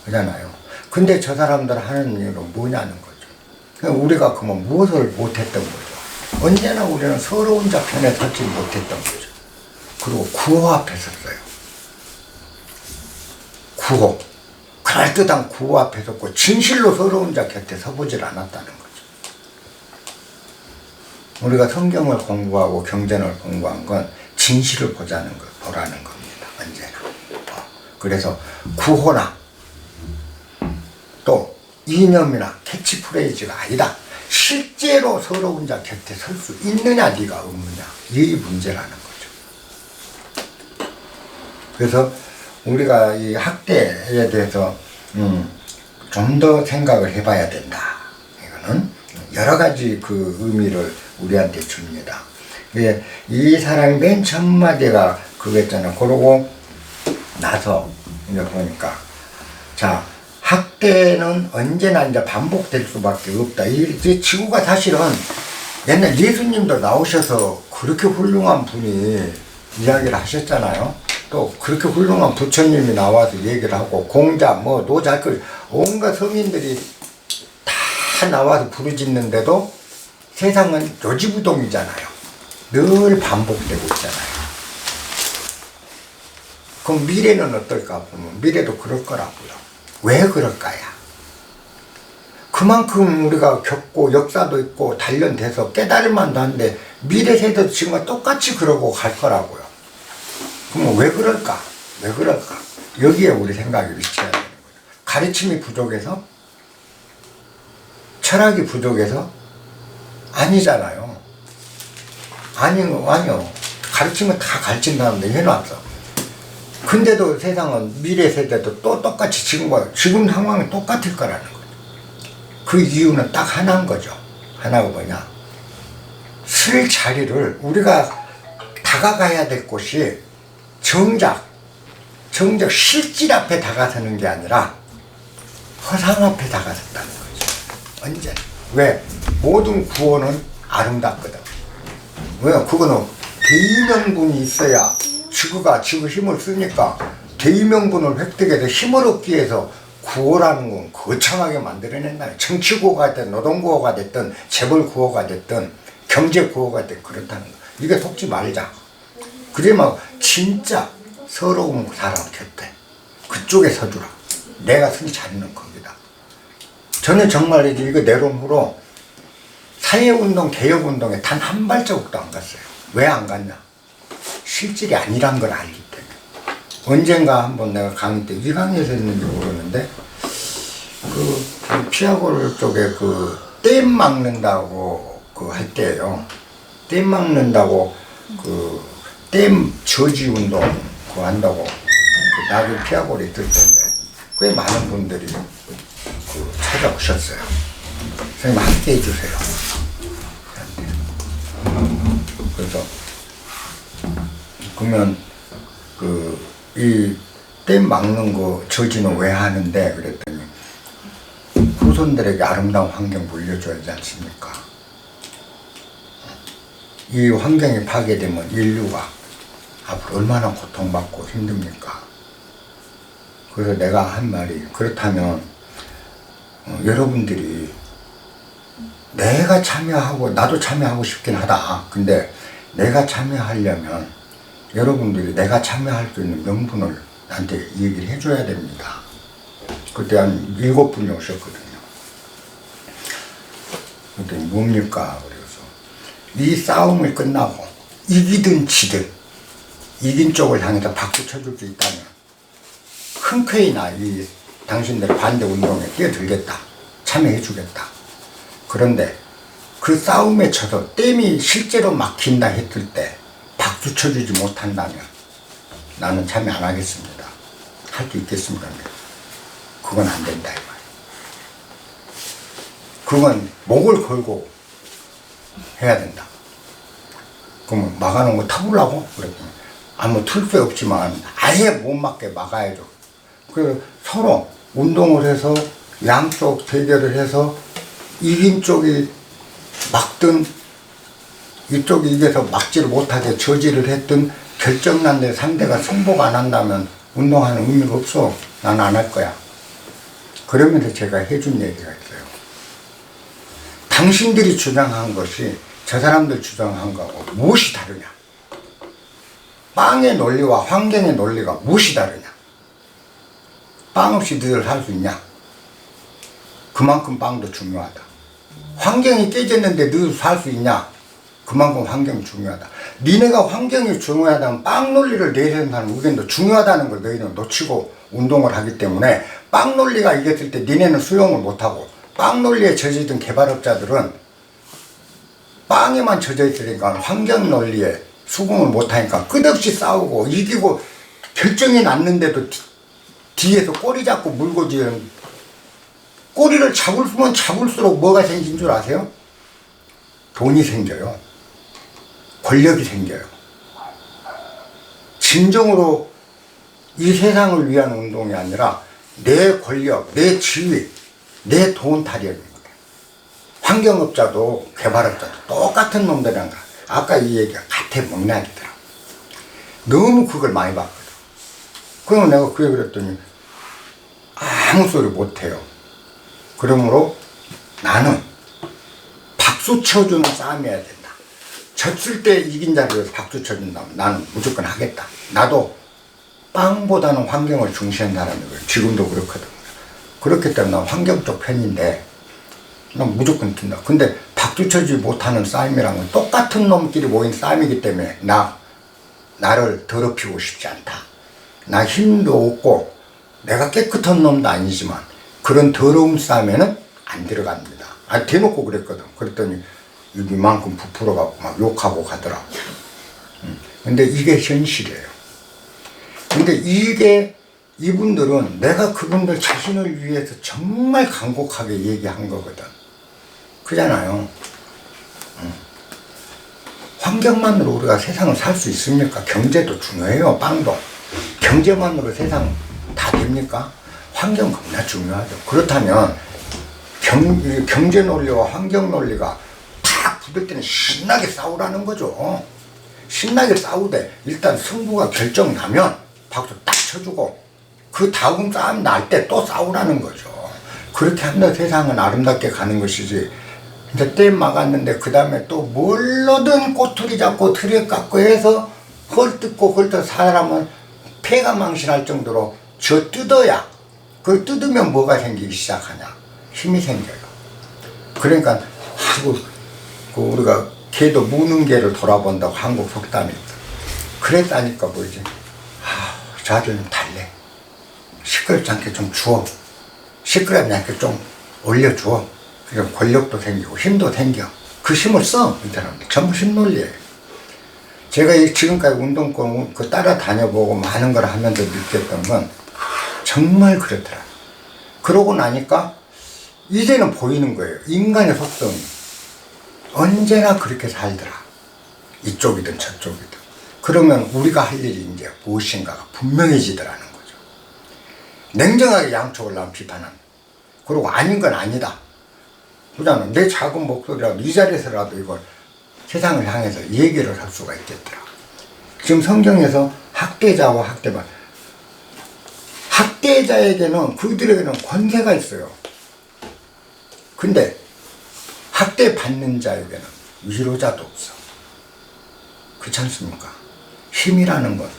S1: 그잖아요. 근데 저 사람들 하는 일은 뭐냐는 거죠. 우리가 그러면 무엇을 못했던 거죠. 언제나 우리는 서러운 자 편에 서지 못했던 거죠. 그리고 구호 앞에 섰어요. 구호. 그럴듯한 구호 앞에 섰고 진실로 서러운 자 곁에 서보질 않았다는 거죠. 우리가 성경을 공부하고 경전을 공부한 건 진실을 보라는 겁니다. 언제나. 그래서 구호나 또 이념이나 캐치프레이즈가 아니다. 실제로 서러운 자 곁에 설 수 있느냐 네가 없느냐, 이 문제라는 거죠. 그래서 우리가 이 학대에 대해서 좀 더 생각을 해봐야 된다. 이거는 여러 가지 그 의미를 우리한테 줍니다. 이 사람이 맨 첫 마디가 그거였잖아. 그러고 나서 이제 보니까, 자, 학대는 언제나 이제 반복될 수밖에 없다. 이 지구가 사실은 옛날 예수님도 나오셔서 그렇게 훌륭한 분이 이야기를 하셨잖아요. 또 그렇게 훌륭한 부처님이 나와서 얘기를 하고, 공자, 뭐 노자, 온갖 성인들이 다 나와서 부르짖는데도 세상은 요지부동이잖아요. 늘 반복되고 있잖아요. 그럼 미래는 어떨까 보면 미래도 그럴 거라고요. 왜 그럴까야? 그만큼 우리가 겪고 역사도 있고 단련돼서 깨달을 만도 한데 미래 세대도 지금과 똑같이 그러고 갈 거라고요. 그럼 왜 그럴까? 왜 그럴까? 여기에 우리 생각이 위치해야 되는 거죠. 가르침이 부족해서? 철학이 부족해서? 아니잖아요. 아니요. 가르치면 다 가르친다는데 해놨어. 근데도 세상은 미래 세대도 또 똑같이 지금 상황이 똑같을 거라는 거죠. 그 이유는 딱 하나인 거죠. 하나가 뭐냐? 쓸 자리를 우리가 다가가야 될 곳이 정작 실질 앞에 다가서는 게 아니라 허상 앞에 다가섰다는 거죠. 언제나. 왜? 모든 구호는 아름답거든. 왜? 그거는 대의명분이 있어야 지구가 힘을 쓰니까 대의명분을 획득해서 힘을 얻기 위해서 구호라는 건 거창하게 만들어낸다. 정치 구호가 됐든 노동구호가 됐든 재벌구호가 됐든 경제구호가 됐든 그렇다는 거. 이게 속지 말자. 그러면 진짜 서러운 사람 곁에 그쪽에 서주라. 내가 승리 잘하는 겁니다. 저는 정말 이거 내려온 후로 사회운동, 개혁운동에 단 한 발자국도 안 갔어요. 왜 안 갔냐? 실질이 아니란 걸 알기 때문에. 언젠가 한번 내가 강의 때 이 강의에서 했는지 모르는데 그 피아고르 쪽에 그 댐 막는다고 할 때예요. 댐 막는다고 댐 저지 운동 그거 한다고 나그 피아고르 있을 텐데 꽤 많은 분들이 찾아오셨어요. 선생님 함께 해주세요. 그래서 그러면 이 댐 막는 거 저지는 왜 하는데 그랬더니 후손들에게 아름다운 환경 물려줘야 하지 않습니까? 이 환경이 파괴되면 인류가 앞으로 얼마나 고통받고 힘듭니까? 그래서 내가 한 말이 그렇다면 여러분들이 내가 참여하고 나도 참여하고 싶긴 하다. 근데 내가 참여하려면 여러분들이 내가 참여할 수 있는 명분을 나한테 얘기를 해줘야 됩니다. 그때 한 7분이 오셨거든요. 그랬더니 뭡니까? 그래서 이 싸움을 끝나고 이기든 지든 이긴 쪽을 향해서 박수 쳐줄 수 있다면 흔쾌히 이 당신들 반대 운동에 뛰어들겠다. 참여해주겠다. 그런데 그 싸움에 쳐서 댐이 실제로 막힌다 했을 때 박수 쳐주지 못한다면 나는 참여 안 하겠습니다. 할 수 있겠습니까? 그건 안 된다 이 말이에요. 그건 목을 걸고 해야 된다. 그러면 막아놓은 거 타보려고? 그랬더니 아무 틀 수 없지만 아예 못 막게 막아야죠. 그래서 서로 운동을 해서 양쪽 대결을 해서 이긴 쪽이 막든 이쪽이 이겨서 막지를 못하게 저지를 했든 결정난 데 상대가 승복 안 한다면 운동하는 의미가 없어. 난 안 할 거야. 그러면서 제가 해준 얘기가 있어요. 당신들이 주장한 것이 저 사람들 주장한 거하고 무엇이 다르냐? 빵의 논리와 환경의 논리가 무엇이 다르냐? 빵 없이 너희들 살 수 있냐? 그만큼 빵도 중요하다. 환경이 깨졌는데 너희들 살 수 있냐? 그만큼 환경이 중요하다. 니네가 환경이 중요하다면 빵 논리를 내세운다는 의견도 중요하다는 걸 너희는 놓치고 운동을 하기 때문에 빵 논리가 이겼을 때 니네는 수용을 못하고 빵 논리에 젖어있던 개발업자들은 빵에만 젖어있으니까 환경 논리에 수긍을 못하니까 끝없이 싸우고 이기고 결정이 났는데도 뒤에서 꼬리 잡고 물고 지는 꼬리를 잡을수면 잡을수록 뭐가 생긴 줄 아세요? 돈이 생겨요. 권력이 생겨요. 진정으로 이 세상을 위한 운동이 아니라 내 권력, 내 지위, 내 돈 타령입니다. 환경업자도 개발업자도 똑같은 놈들이란 거. 아까 이 얘기가 같아 맥락이더라. 너무 그걸 많이 봤거든. 그러면 내가 그 얘기를 했더니 아무 소리 못해요. 그러므로 나는 박수 쳐주는 싸움이 해야 된다. 졌을 때 이긴 자를 위해서 박수 쳐준다면 나는 무조건 하겠다. 나도 빵보다는 환경을 중시한 사람이고요. 지금도 그렇거든. 그렇기 때문에 난 환경 쪽 편인데 난 무조건 뛴다. 근데 박수 쳐주지 못하는 싸움이란 건 똑같은 놈끼리 모인 싸움이기 때문에 나를 더럽히고 싶지 않다. 나 힘도 없고 내가 깨끗한 놈도 아니지만 그런 더러운 싸움에는 안 들어갑니다. 대놓고 그랬거든. 그랬더니 이만큼 부풀어갖고 막 욕하고 가더라고. 근데 이게 현실이에요. 근데 이게 이분들은 내가 그분들 자신을 위해서 정말 간곡하게 얘기한 거거든. 그잖아요. 환경만으로 우리가 세상을 살 수 있습니까? 경제도 중요해요. 빵도. 경제만으로 세상 다 됩니까? 환경 겁나 중요하죠. 그렇다면 경제 논리와 환경 논리가 딱 붙을 때는 신나게 싸우라는 거죠. 신나게 싸우되 일단 승부가 결정나면 박수 딱 쳐주고 그 다음 싸움 날 때 또 싸우라는 거죠. 그렇게 하면 세상은 아름답게 가는 것이지. 이제 댐 막았는데 그 다음에 또 뭘로든 꼬투리 잡고 틀에 깎고 해서 헐뜯고 헐뜯 사람은 폐가 망신할 정도로 저 뜯어야 그걸 뜯으면 뭐가 생기기 시작하냐? 힘이 생겨요. 그러니까 아이고 우리가 개도 무는 개를 돌아본다고 한국 속담이 있어. 그랬다니까 뭐지? 자들은 달래. 시끄럽지 않게 좀 주어. 시끄럽지 않게 좀 올려주어. 그럼 권력도 생기고 힘도 생겨. 그 힘을 써. 이 사람들 전부 힘 논리예요. 제가 지금까지 운동권 그 따라다녀보고 많은 걸 하면서 느꼈던 건 정말 그렇더라. 그러고 나니까 이제는 보이는 거예요. 인간의 속성이 언제나 그렇게 살더라. 이쪽이든 저쪽이든. 그러면 우리가 할 일이 이제 무엇인가가 분명해지더라는 거죠. 냉정하게 양쪽을 난 비판한다. 그리고 아닌 건 아니다. 그냥 내 작은 목소리라도 이 자리에서라도 이걸 세상을 향해서 얘기를 할 수가 있겠더라. 지금 성경에서 학대자와 학대반, 학대자에게는 그들에게는 권세가 있어요. 근데 학대받는 자에게는 위로자도 없어. 그렇지 않습니까? 힘이라는 건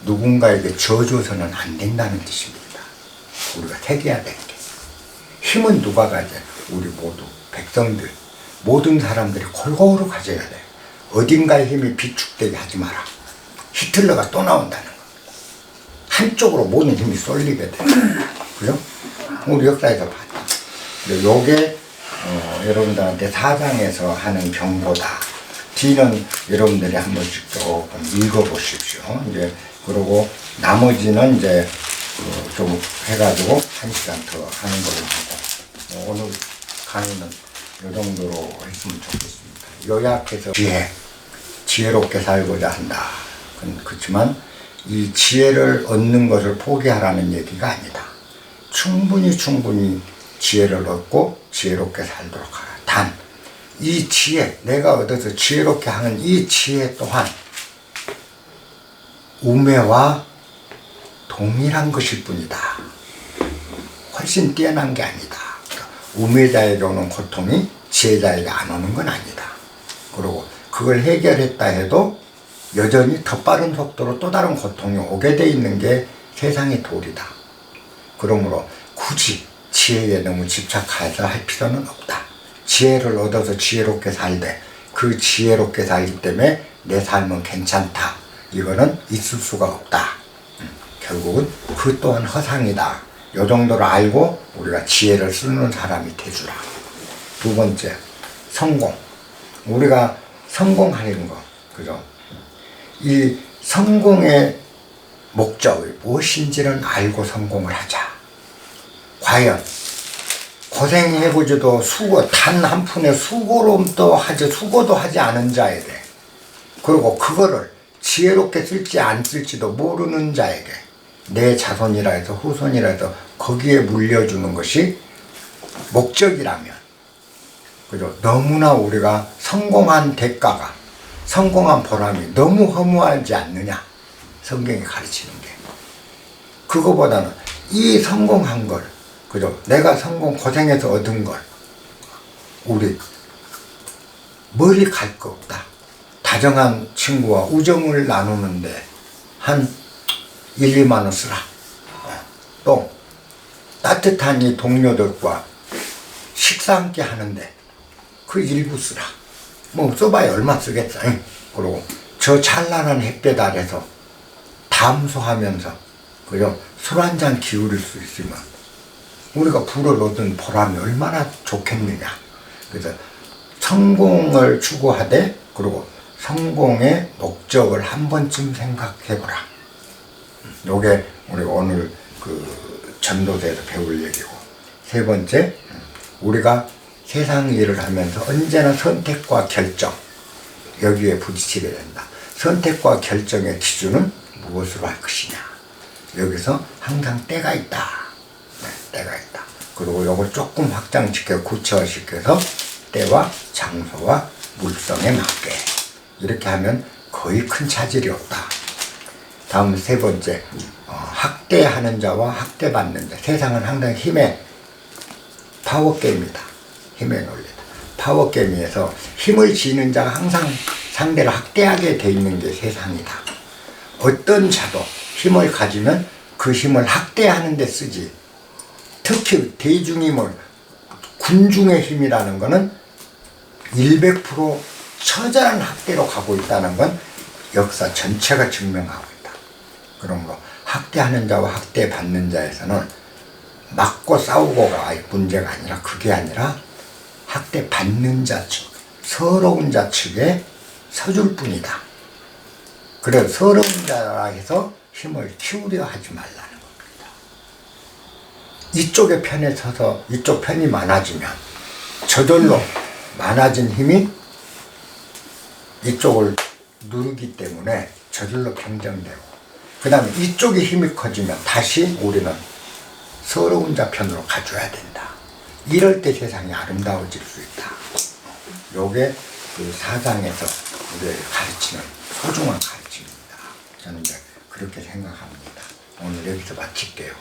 S1: 누군가에게 져줘서는 안 된다는 뜻입니다. 우리가 새겨야 될 게. 힘은 누가 가져요? 우리 모두 백성들 모든 사람들이 골고루 가져야 돼. 어딘가의 힘이 비축되게 하지 마라. 히틀러가 또 나온다는 거. 한쪽으로 모든 힘이 쏠리게 돼. 그죠? 우리 역사에서 봤다. 근데 요게 여러분들한테 사장에서 하는 경고다. 뒤는 여러분들이 한 번씩 조금 읽어보십시오. 이제 그러고 나머지는 이제 좀 해가지고 1시간 더 하는 걸로 하고 오늘 강의는 이 정도로 했으면 좋겠습니다. 요약해서 지혜롭게 살고자 한다. 그렇지만 이 지혜를 얻는 것을 포기하라는 얘기가 아니다. 충분히 지혜를 얻고 지혜롭게 살도록 하라. 단, 이 지혜, 내가 얻어서 지혜롭게 하는 이 지혜 또한 우매와 동일한 것일 뿐이다. 훨씬 뛰어난 게 아니다. 우매자에게 오는 고통이 지혜자에게 안 오는 건 아니다. 그리고 그걸 해결했다 해도 여전히 더 빠른 속도로 또 다른 고통이 오게 돼 있는 게 세상의 도리다. 그러므로 굳이 지혜에 너무 집착해서 할 필요는 없다. 지혜를 얻어서 지혜롭게 살되 그 지혜롭게 살기 때문에 내 삶은 괜찮다. 이거는 있을 수가 없다. 결국은 그 또한 허상이다. 요 정도로 알고 우리가 지혜를 쓰는 사람이 되주라. 두 번째, 성공. 우리가 성공하는 거, 그죠? 이 성공의 목적이 무엇인지는 알고 성공을 하자. 과연 고생해보지도 단 한 푼의 수고도 하지 않은 자에게, 그리고 그거를 지혜롭게 쓸지 안 쓸지도 모르는 자에게 내 자손이라 해서 후손이라 해서 거기에 물려주는 것이 목적이라면, 그죠? 너무나 우리가 성공한 대가가, 성공한 보람이 너무 허무하지 않느냐? 성경이 가르치는 게. 그거보다는 이 성공한 걸, 그죠? 내가 고생해서 얻은 걸, 우리 멀리 갈 거 없다. 다정한 친구와 우정을 나누는데 한 1, 2만 원 쓰라. 또 따뜻한 이 동료들과 식사 함께 하는데 그 일부 쓰라. 뭐 써봐야 얼마 쓰겠어. 그리고 저 찬란한 햇볕 아래서 담소하면서, 그죠? 술 한잔 기울일 수 있으면 우리가 부를 얻은 보람이 얼마나 좋겠느냐. 그래서 성공을 추구하되, 그리고 성공의 목적을 한 번쯤 생각해보라. 요게 우리가 오늘 그 전도서에서 배울 얘기고, 세 번째, 우리가 세상 일을 하면서 언제나 선택과 결정, 여기에 부딪히게 된다. 선택과 결정의 기준은 무엇으로 할 것이냐. 여기서 항상 때가 있다. 때가 있다. 그리고 요걸 조금 확장시켜 구체화시켜서 때와 장소와 물성에 맞게 이렇게 하면 거의 큰 차질이 없다. 다음 세 번째, 학대하는 자와 학대받는 자. 세상은 항상 힘의 파워게임이다. 힘의 논리다. 파워게임에서 힘을 지니는 자가 항상 상대를 학대하게 돼 있는 게 세상이다. 어떤 자도 힘을 가지면 그 힘을 학대하는 데 쓰지. 특히 대중힘을, 군중의 힘이라는 것은 100% 처절한 학대로 가고 있다는 건 역사 전체가 증명하고 있다. 그러므로 학대하는 자와 학대받는 자에서는 맞고 싸우고가 문제가 아니라, 그게 아니라 학대받는 자 측, 서러운 자 측에 서줄 뿐이다. 그래서 서러운 자라 해서 힘을 키우려 하지 말라는 겁니다. 이쪽의 편에 서서 이쪽 편이 많아지면 저절로 많아진 힘이 이쪽을 누르기 때문에 저절로 평정되고, 그 다음에 이쪽의 힘이 커지면 다시 우리는 서러운 자 편으로 가줘야 된다. 이럴 때 세상이 아름다워질 수 있다. 요게 그 사장에서 우리에게 가르치는 소중한 가르침입니다. 저는 이제 그렇게 생각합니다. 오늘 여기서 마칠게요.